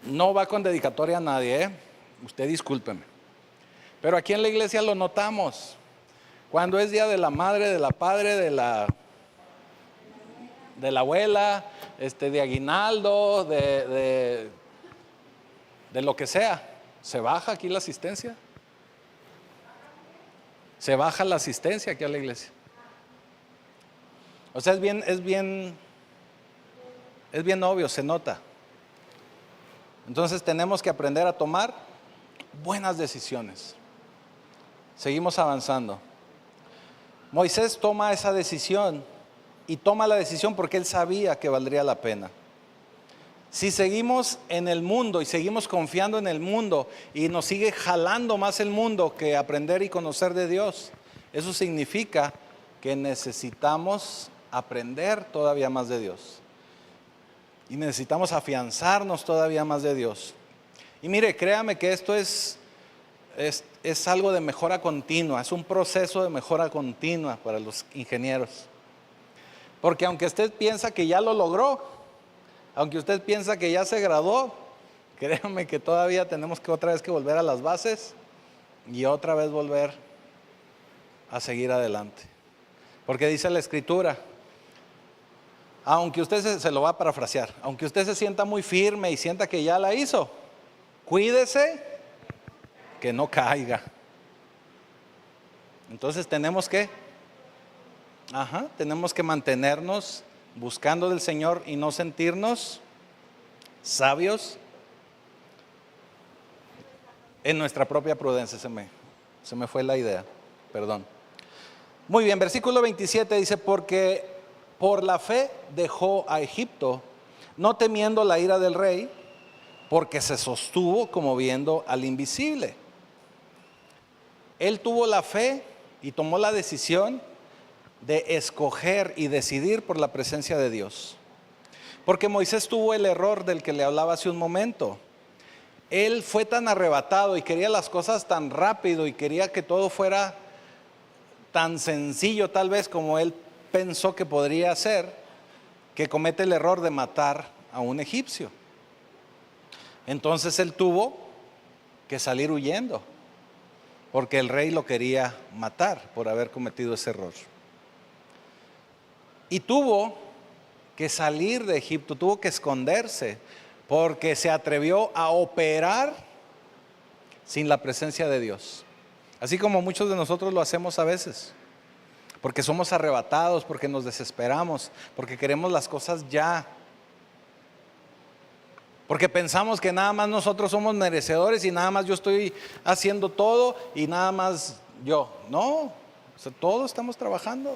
no va con dedicatoria a nadie, ¿eh? Usted discúlpeme. Pero aquí en la iglesia lo notamos. Cuando es día de la madre, de la padre, de la abuela, de aguinaldo, de lo que sea, ¿se baja aquí la asistencia? Se baja la asistencia aquí a la iglesia. O sea, es bien obvio, se nota. Entonces tenemos que aprender a tomar buenas decisiones. Seguimos avanzando. Moisés toma esa decisión y toma la decisión porque él sabía que valdría la pena. Si seguimos en el mundo y seguimos confiando en el mundo y nos sigue jalando más el mundo que aprender y conocer de Dios, eso significa que necesitamos aprender todavía más de Dios. Y necesitamos afianzarnos todavía más de Dios. Y mire, créame que esto es algo de mejora continua, es un proceso de mejora continua para los ingenieros. Porque aunque usted piensa que ya lo logró, aunque usted piensa que ya se graduó, créame que todavía tenemos que otra vez que volver a las bases y otra vez volver a seguir adelante. Porque dice la Escritura, aunque usted se lo va a parafrasear, aunque usted se sienta muy firme y sienta que ya la hizo, cuídese que no caiga. Entonces tenemos que mantenernos buscando del Señor y no sentirnos sabios en nuestra propia prudencia. Se me fue la idea, perdón. Muy bien, versículo 27 dice, porque por la fe dejó a Egipto, no temiendo la ira del rey, porque se sostuvo como viendo al invisible. Él tuvo la fe y tomó la decisión de escoger y decidir por la presencia de Dios. Porque Moisés tuvo el error del que le hablaba hace un momento. Él fue tan arrebatado y quería las cosas tan rápido y quería que todo fuera tan sencillo tal vez como él pensó que podría ser, que comete el error de matar a un egipcio. Entonces él tuvo que salir huyendo, porque el rey lo quería matar por haber cometido ese error. Y tuvo que salir de Egipto, tuvo que esconderse, porque se atrevió a operar sin la presencia de Dios. Así como muchos de nosotros lo hacemos a veces, porque somos arrebatados, porque nos desesperamos, porque queremos las cosas ya. Porque pensamos que nada más nosotros somos merecedores y nada más yo estoy haciendo todo y nada más yo. No, o sea, todos estamos trabajando.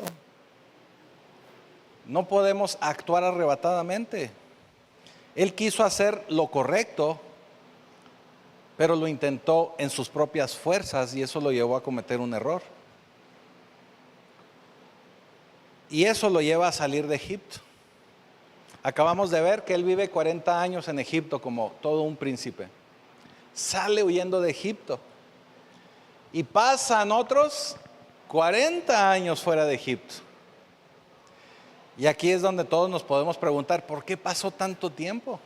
No podemos actuar arrebatadamente. Él quiso hacer lo correcto, pero lo intentó en sus propias fuerzas y eso lo llevó a cometer un error. Y eso lo lleva a salir de Egipto. Acabamos de ver que él vive 40 años en Egipto como todo un príncipe. Sale huyendo de Egipto. Y pasan otros 40 años fuera de Egipto. Y aquí es donde todos nos podemos preguntar, ¿por qué pasó tanto tiempo?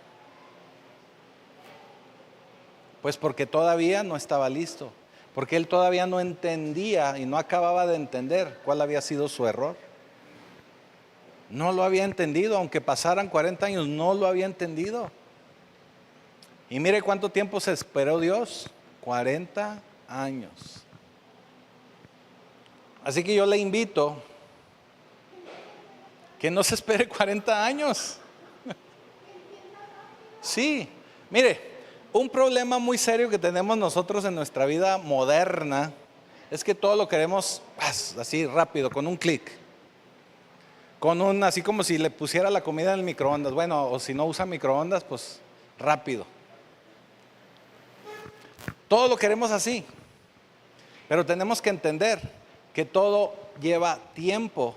Pues porque todavía no estaba listo. Porque él todavía no entendía y no acababa de entender cuál había sido su error. No lo había entendido, aunque pasaran 40 años, no lo había entendido. Y mire cuánto tiempo se esperó Dios, 40 años. Así que yo le invito que no se espere 40 años. Sí, mire, un problema muy serio que tenemos nosotros en nuestra vida moderna es que todo lo queremos así rápido, con un clic. Así como si le pusiera la comida en el microondas. Bueno, o si no usa microondas, pues rápido. Todo lo queremos así. Pero tenemos que entender que todo lleva tiempo.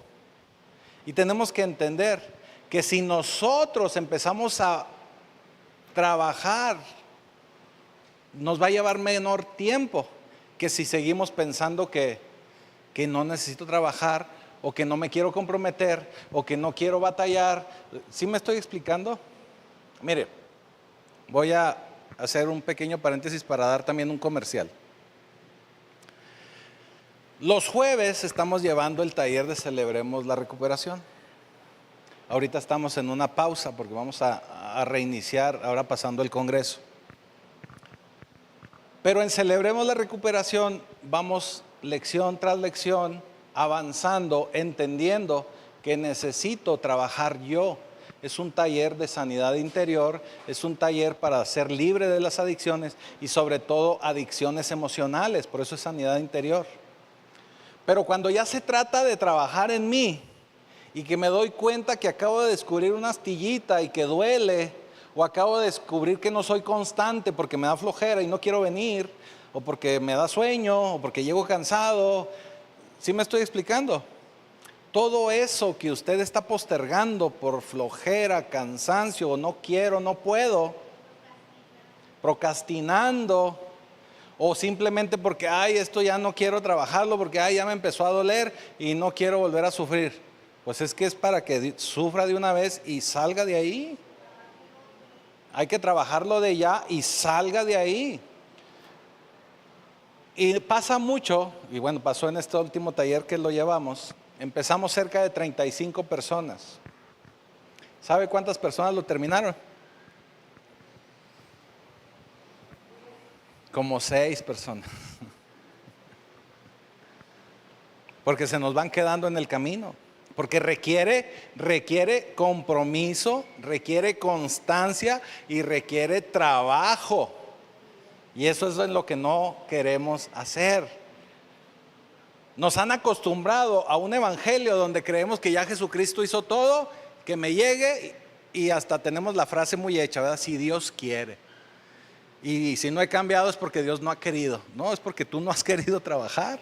Y tenemos que entender que si nosotros empezamos a trabajar, nos va a llevar menor tiempo que si seguimos pensando que no necesito trabajar, o que no me quiero comprometer, o que no quiero batallar. ¿Sí me estoy explicando? Mire, voy a hacer un pequeño paréntesis para dar también un comercial. Los jueves estamos llevando el taller de Celebremos la Recuperación. Ahorita estamos en una pausa porque vamos a reiniciar ahora pasando el Congreso. Pero en Celebremos la Recuperación vamos lección tras lección avanzando, entendiendo que necesito trabajar yo. Es un taller de sanidad interior, es un taller para ser libre de las adicciones y sobre todo adicciones emocionales, por eso es sanidad interior. Pero cuando ya se trata de trabajar en mí y que me doy cuenta que acabo de descubrir una astillita y que duele, o acabo de descubrir que no soy constante porque me da flojera y no quiero venir, o porque me da sueño, o porque llego cansado, ¿sí me estoy explicando? Todo eso que usted está postergando por flojera, cansancio, o no quiero, no puedo, procrastinando, o simplemente porque, esto ya no quiero trabajarlo, porque, ya me empezó a doler y no quiero volver a sufrir. Pues es que es para que sufra de una vez y salga de ahí. Hay que trabajarlo de ya y salga de ahí. Y pasa mucho, y bueno, pasó en este último taller que lo llevamos. Empezamos cerca de 35 personas. ¿Sabe cuántas personas lo terminaron? Como 6 personas. Porque se nos van quedando en el camino. Porque requiere compromiso, requiere constancia y requiere trabajo. Y eso es en lo que no queremos hacer. Nos han acostumbrado a un evangelio donde creemos que ya Jesucristo hizo todo, que me llegue y hasta tenemos la frase muy hecha, ¿verdad? Si Dios quiere. Y si no he cambiado es porque Dios no ha querido. No, es porque tú no has querido trabajar.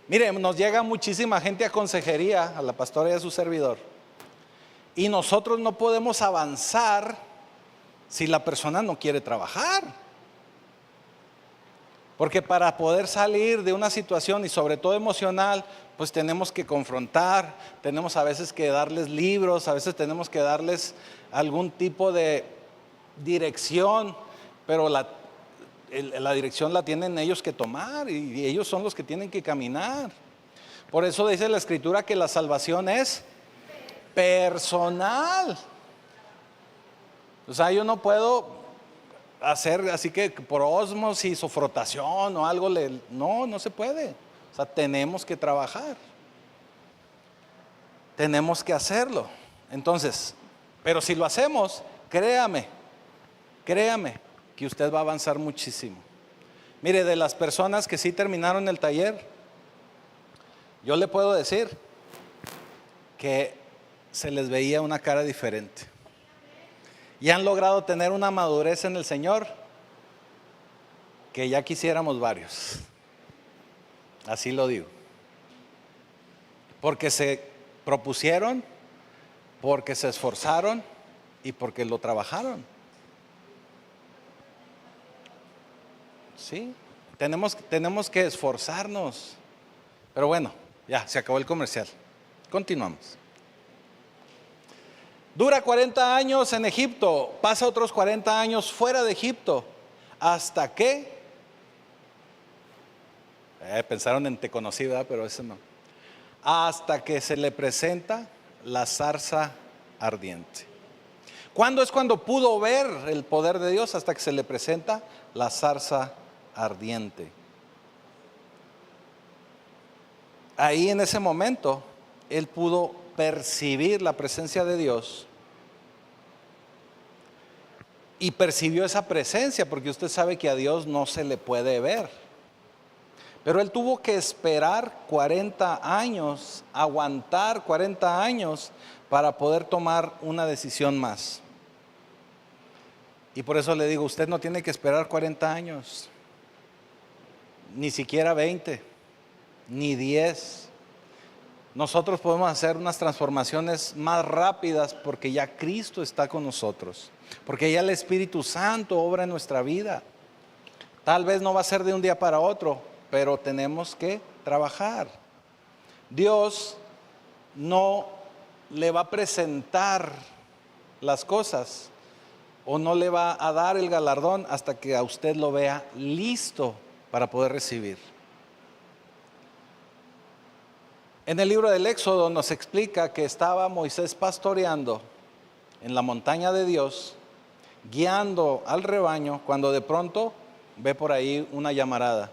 Mire, nos llega muchísima gente a consejería, a la pastora y a su servidor. Y nosotros no podemos avanzar si la persona no quiere trabajar. Porque para poder salir de una situación y sobre todo emocional, pues tenemos que confrontar, tenemos a veces que darles libros, a veces tenemos que darles algún tipo de dirección, pero la dirección la tienen ellos que tomar y ellos son los que tienen que caminar. Por eso dice la Escritura que la salvación es personal. O sea, yo no puedo hacer así que por ósmosis o frotación o algo, no se puede. O sea, tenemos que trabajar. Tenemos que hacerlo. Entonces, pero si lo hacemos, créame que usted va a avanzar muchísimo. Mire, de las personas que sí terminaron el taller, yo le puedo decir que se les veía una cara diferente. Y han logrado tener una madurez en el Señor que ya quisiéramos varios. Así lo digo. Porque se propusieron, porque se esforzaron y porque lo trabajaron. Sí, tenemos que esforzarnos. Pero bueno, ya se acabó el comercial. Continuamos. Dura 40 años en Egipto, pasa otros 40 años fuera de Egipto, hasta que, pensaron en te conocí, ¿verdad? Pero eso no. Hasta que se le presenta la zarza ardiente. ¿Cuándo es cuando pudo ver el poder de Dios? Hasta que se le presenta la zarza ardiente. Ahí en ese momento, él pudo percibir la presencia de Dios y percibió esa presencia, porque usted sabe que a Dios no se le puede ver, pero él tuvo que esperar 40 años, aguantar 40 años para poder tomar una decisión más. Y por eso le digo, usted no tiene que esperar 40 años, ni siquiera 20, ni 10. Nosotros podemos hacer unas transformaciones más rápidas porque ya Cristo está con nosotros, porque ya el Espíritu Santo obra en nuestra vida. Tal vez no va a ser de un día para otro, pero tenemos que trabajar. Dios no le va a presentar las cosas o no le va a dar el galardón hasta que a usted lo vea listo para poder recibir. En el libro del Éxodo nos explica que estaba Moisés pastoreando en la montaña de Dios, guiando al rebaño, cuando de pronto ve por ahí una llamarada.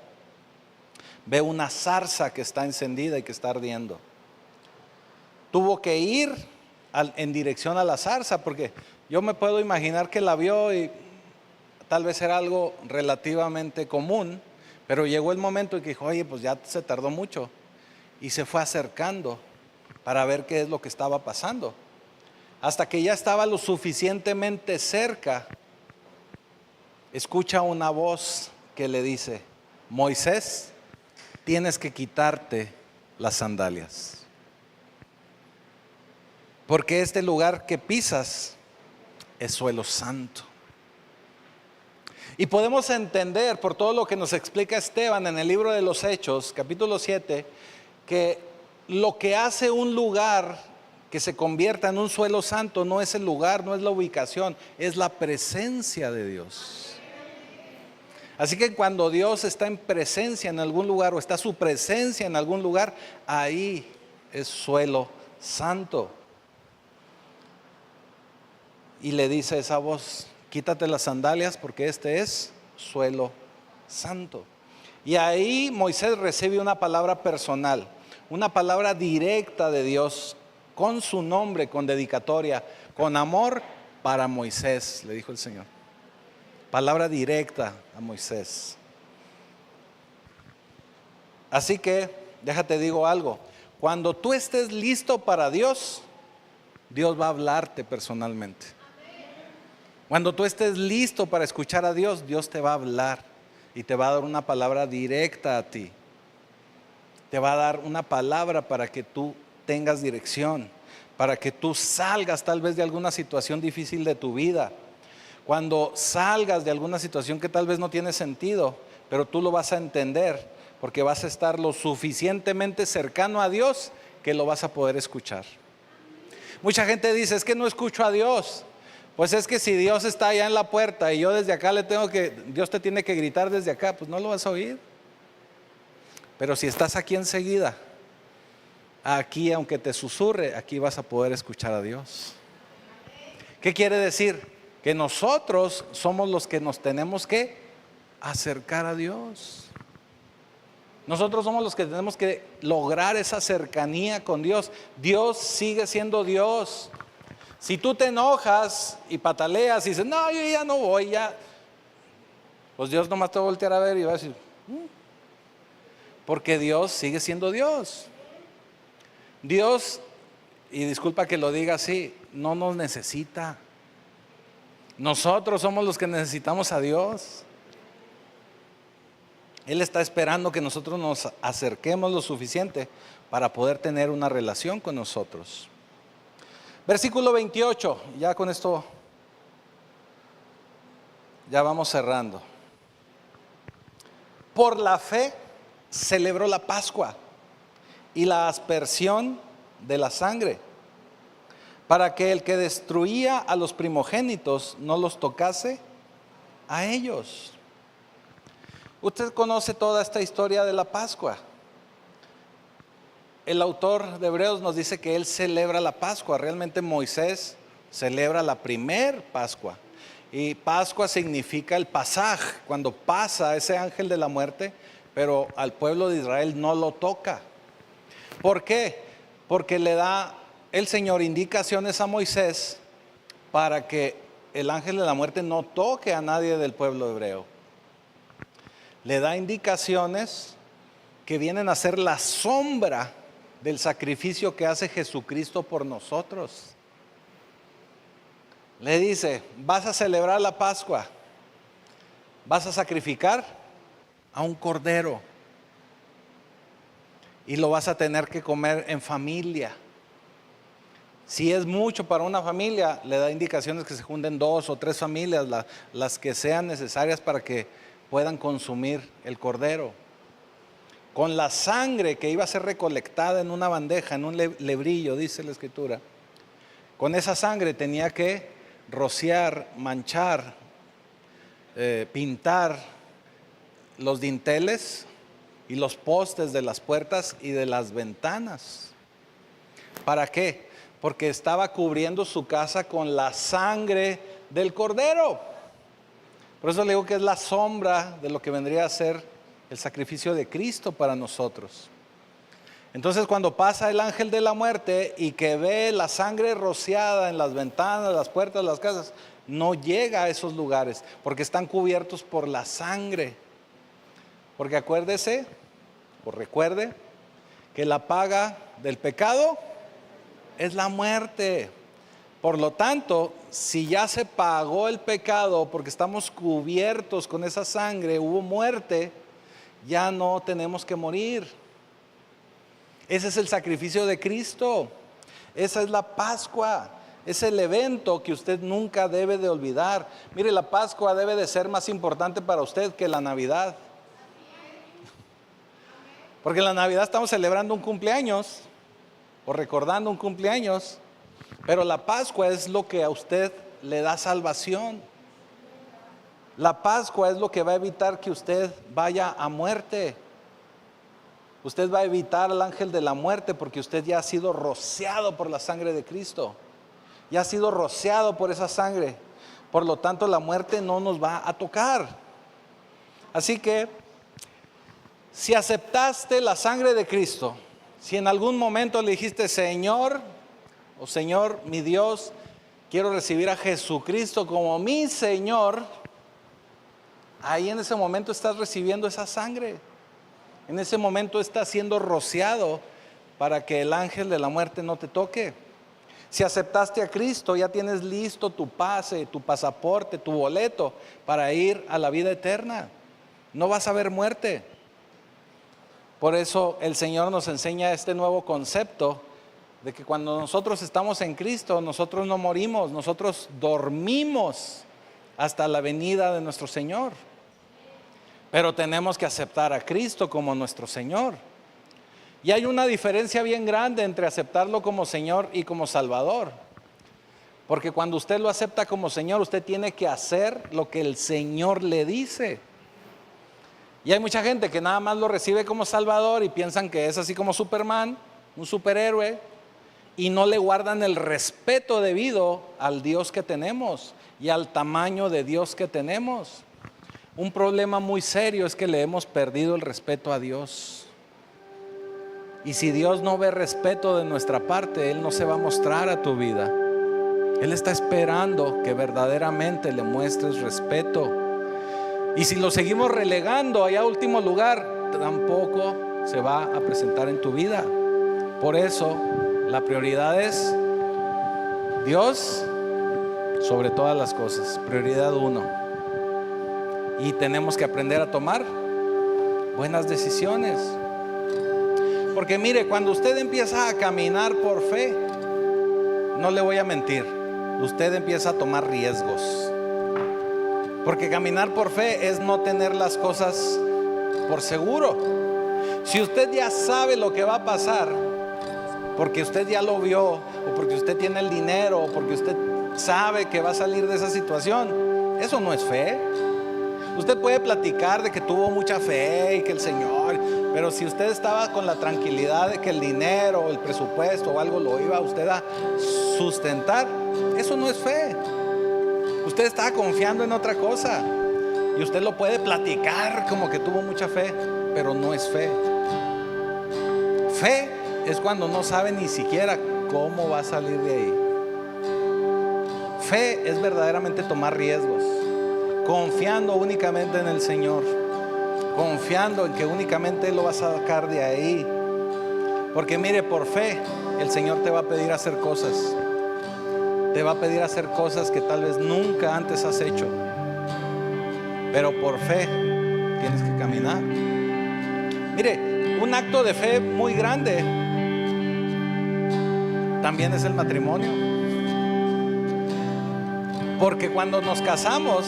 Ve una zarza que está encendida y que está ardiendo. Tuvo que ir en dirección a la zarza, porque yo me puedo imaginar que la vio y tal vez era algo relativamente común, pero llegó el momento en que dijo, oye, pues ya se tardó mucho. Y se fue acercando para ver qué es lo que estaba pasando. Hasta que ya estaba lo suficientemente cerca, escucha una voz que le dice, Moisés, tienes que quitarte las sandalias, porque este lugar que pisas es suelo santo. Y podemos entender por todo lo que nos explica Esteban en el libro de los Hechos, capítulo 7, que lo que hace un lugar que se convierta en un suelo santo no es el lugar, no es la ubicación, es la presencia de Dios. Así que cuando Dios está en presencia en algún lugar o está su presencia en algún lugar, ahí es suelo santo. Y le dice esa voz, quítate las sandalias porque este es suelo santo. Y ahí Moisés recibe una palabra personal, una palabra directa de Dios, con su nombre, con dedicatoria, con amor para Moisés, le dijo el Señor. Palabra directa a Moisés. Así que, déjate digo algo, cuando tú estés listo para Dios, Dios va a hablarte personalmente. Cuando tú estés listo para escuchar a Dios, Dios te va a hablar. Y te va a dar una palabra directa a ti. Te va a dar una palabra para que tú tengas dirección, para que tú salgas tal vez de alguna situación difícil de tu vida. Cuando salgas de alguna situación que tal vez no tiene sentido, pero tú lo vas a entender, porque vas a estar lo suficientemente cercano a Dios que lo vas a poder escuchar. Mucha gente dice, es que no escucho a Dios. Pues es que si Dios está allá en la puerta y yo desde acá Dios te tiene que gritar desde acá, pues no lo vas a oír. Pero si estás aquí enseguida, aquí aunque te susurre, aquí vas a poder escuchar a Dios. ¿Qué quiere decir? Que nosotros somos los que nos tenemos que acercar a Dios. Nosotros somos los que tenemos que lograr esa cercanía con Dios. Dios sigue siendo Dios. Si tú te enojas y pataleas y dices, no, yo ya no voy, ya, pues Dios nomás te va a voltear a ver y va a decir, porque Dios sigue siendo Dios. Dios, y disculpa que lo diga así, no nos necesita. Nosotros somos los que necesitamos a Dios. Él está esperando que nosotros nos acerquemos lo suficiente para poder tener una relación con nosotros. Versículo 28, ya con esto ya vamos cerrando. Por la fe celebró la Pascua y la aspersión de la sangre, para que el que destruía a los primogénitos no los tocase a ellos. Usted conoce toda esta historia de la Pascua. El autor de Hebreos nos dice que él celebra la Pascua. Realmente Moisés celebra la primer Pascua. Y Pascua significa el pasaje, cuando pasa ese ángel de la muerte, pero al pueblo de Israel no lo toca. ¿Por qué? Porque le da el Señor indicaciones a Moisés para que el ángel de la muerte no toque a nadie del pueblo hebreo. Le da indicaciones que vienen a ser la sombra del sacrificio que hace Jesucristo por nosotros. Le dice, vas a celebrar la Pascua, vas a sacrificar a un cordero y lo vas a tener que comer en familia. Si es mucho para una familia, le da indicaciones que se junten 2 o 3 familias, las que sean necesarias para que puedan consumir el cordero. Con la sangre que iba a ser recolectada en una bandeja, en un lebrillo, dice la Escritura. Con esa sangre tenía que rociar, manchar, pintar los dinteles y los postes de las puertas y de las ventanas. ¿Para qué? Porque estaba cubriendo su casa con la sangre del Cordero. Por eso le digo que es la sombra de lo que vendría a ser el sacrificio de Cristo para nosotros. Entonces, cuando pasa el ángel de la muerte y que ve la sangre rociada en las ventanas, las puertas, las casas, no llega a esos lugares porque están cubiertos por la sangre. Porque acuérdese, o recuerde, que la paga del pecado es la muerte. Por lo tanto, si ya se pagó el pecado porque estamos cubiertos con esa sangre, hubo muerte, ya no tenemos que morir. Ese es el sacrificio de Cristo. Esa es la Pascua. Es el evento que usted nunca debe de olvidar. Mire, la Pascua debe de ser más importante para usted que la Navidad. Porque en la Navidad estamos celebrando un cumpleaños o recordando un cumpleaños, pero la Pascua es lo que a usted le da salvación. La Pascua es lo que va a evitar que usted vaya a muerte. Usted va a evitar al ángel de la muerte porque usted ya ha sido rociado por la sangre de Cristo. Ya ha sido rociado por esa sangre. Por lo tanto, la muerte no nos va a tocar. Así que, si aceptaste la sangre de Cristo, si en algún momento le dijiste, Señor, o Señor, mi Dios, quiero recibir a Jesucristo como mi Señor, ahí en ese momento estás recibiendo esa sangre. En ese momento estás siendo rociado para que el ángel de la muerte no te toque. Si aceptaste a Cristo, ya tienes listo tu pase, tu pasaporte, tu boleto para ir a la vida eterna. No vas a ver muerte. Por eso el Señor nos enseña este nuevo concepto de que cuando nosotros estamos en Cristo, nosotros no morimos, nosotros dormimos hasta la venida de nuestro Señor. Pero tenemos que aceptar a Cristo como nuestro Señor. Y hay una diferencia bien grande entre aceptarlo como Señor y como Salvador. Porque cuando usted lo acepta como Señor, usted tiene que hacer lo que el Señor le dice. Y hay mucha gente que nada más lo recibe como Salvador y piensan que es así como Superman, un superhéroe, y no le guardan el respeto debido al Dios que tenemos y al tamaño de Dios que tenemos. Un problema muy serio es que le hemos perdido el respeto a Dios. Y si Dios no ve respeto de nuestra parte, Él no se va a mostrar a tu vida. Él está esperando que verdaderamente le muestres respeto. Y si lo seguimos relegando allá a último lugar, tampoco se va a presentar en tu vida. Por eso, la prioridad es Dios sobre todas las cosas. Prioridad 1. Y tenemos que aprender a tomar buenas decisiones. Porque mire, cuando usted empieza a caminar por fe, no le voy a mentir, usted empieza a tomar riesgos. Porque caminar por fe es no tener las cosas por seguro. Si usted ya sabe lo que va a pasar, porque usted ya lo vio, o porque usted tiene el dinero, o porque usted sabe que va a salir de esa situación, eso no es fe. Usted puede platicar de que tuvo mucha fe y que el Señor, pero si usted estaba con la tranquilidad de que el dinero, el presupuesto o algo lo iba a usted a sustentar, eso no es fe. Usted estaba confiando en otra cosa y usted lo puede platicar como que tuvo mucha fe, pero no es fe. Fe es cuando no sabe ni siquiera cómo va a salir de ahí. Fe es verdaderamente tomar riesgos, confiando únicamente en el Señor, confiando en que únicamente Él lo va a sacar de ahí. Porque mire, por fe el Señor te va a pedir hacer cosas. Te va a pedir hacer cosas que tal vez nunca antes has hecho. Pero por fe tienes que caminar. Mire, un acto de fe muy grande también es el matrimonio. Porque cuando nos casamos,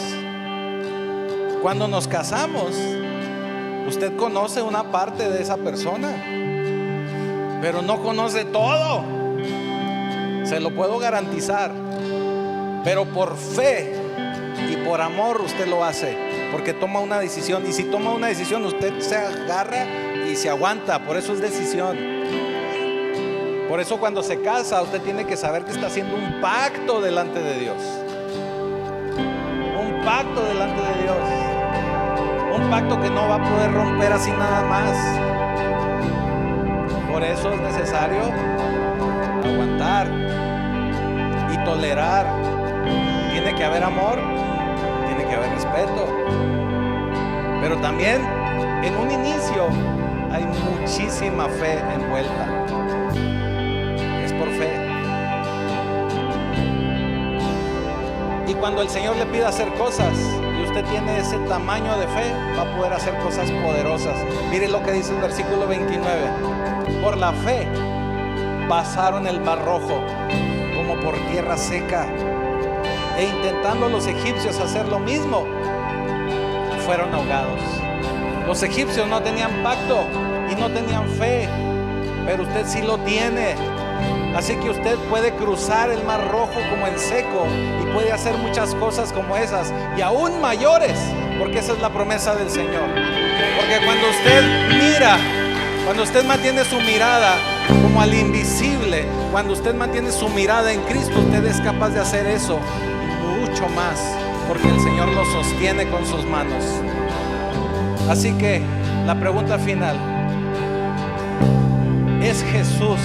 usted conoce una parte de esa persona, pero no conoce todo. Se lo puedo garantizar. Pero por fe y por amor usted lo hace, porque toma una decisión. Y si toma una decisión, usted se agarra y se aguanta. Por eso es decisión. Por eso cuando se casa, usted tiene que saber que está haciendo un pacto delante de Dios. Un pacto delante de Dios. Un pacto que no va a poder romper así nada más. Por eso es necesario aguantar y tolerar. Tiene que haber amor, tiene que haber respeto. Pero también en un inicio hay muchísima fe envuelta. Es por fe. Y cuando el Señor le pida hacer cosas y usted tiene ese tamaño de fe, va a poder hacer cosas poderosas. Mire lo que dice el versículo 29. Por la fe pasaron el Mar Rojo como por tierra seca, e intentando los egipcios hacer lo mismo, fueron ahogados. Los egipcios no tenían pacto y no tenían fe, pero usted sí lo tiene. Así que usted puede cruzar el Mar Rojo como en seco y puede hacer muchas cosas como esas y aún mayores, porque esa es la promesa del Señor. Porque cuando usted mira, cuando usted mantiene su mirada como al invisible, cuando usted mantiene su mirada en Cristo, usted es capaz de hacer eso y mucho más, porque el Señor lo sostiene con sus manos. Así que la pregunta final: ¿es Jesús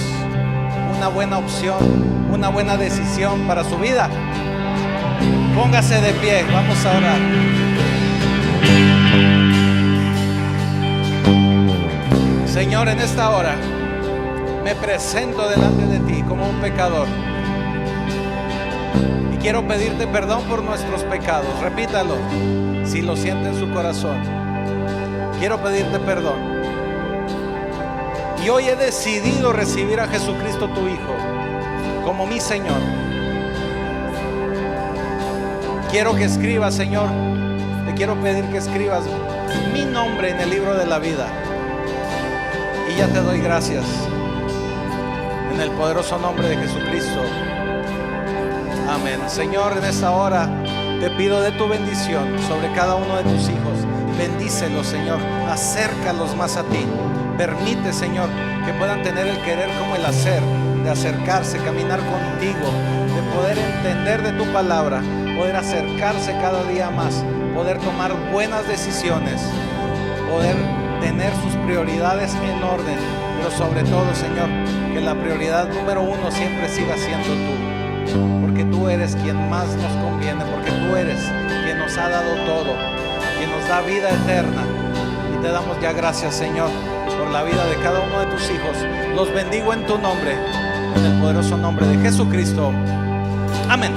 una buena opción, una buena decisión para su vida? Póngase de pie, vamos a orar. Señor, en esta hora me presento delante de ti como un pecador y quiero pedirte perdón por nuestros pecados. Repítalo si lo siente en su corazón. Quiero pedirte perdón. Y hoy he decidido recibir a Jesucristo tu Hijo como mi Señor. Quiero que escribas, Señor, te quiero pedir que escribas mi nombre en el libro de la vida. Y ya te doy gracias en el poderoso nombre de Jesucristo. Amén. Señor, en esta hora te pido de tu bendición sobre cada uno de tus hijos. Bendícelos, Señor, acércalos más a ti. Permite, Señor, que puedan tener el querer como el hacer, de acercarse, caminar contigo, de poder entender de tu palabra, poder acercarse cada día más, poder tomar buenas decisiones, poder tener sus prioridades en orden, pero sobre todo, Señor, que la prioridad número uno siempre siga siendo tú, porque tú eres quien más nos conviene, porque tú eres quien nos ha dado todo, quien nos da vida eterna. Y te damos ya gracias, Señor, por la vida de cada uno de tus hijos. Los bendigo en tu nombre, en el poderoso nombre de Jesucristo. Amén.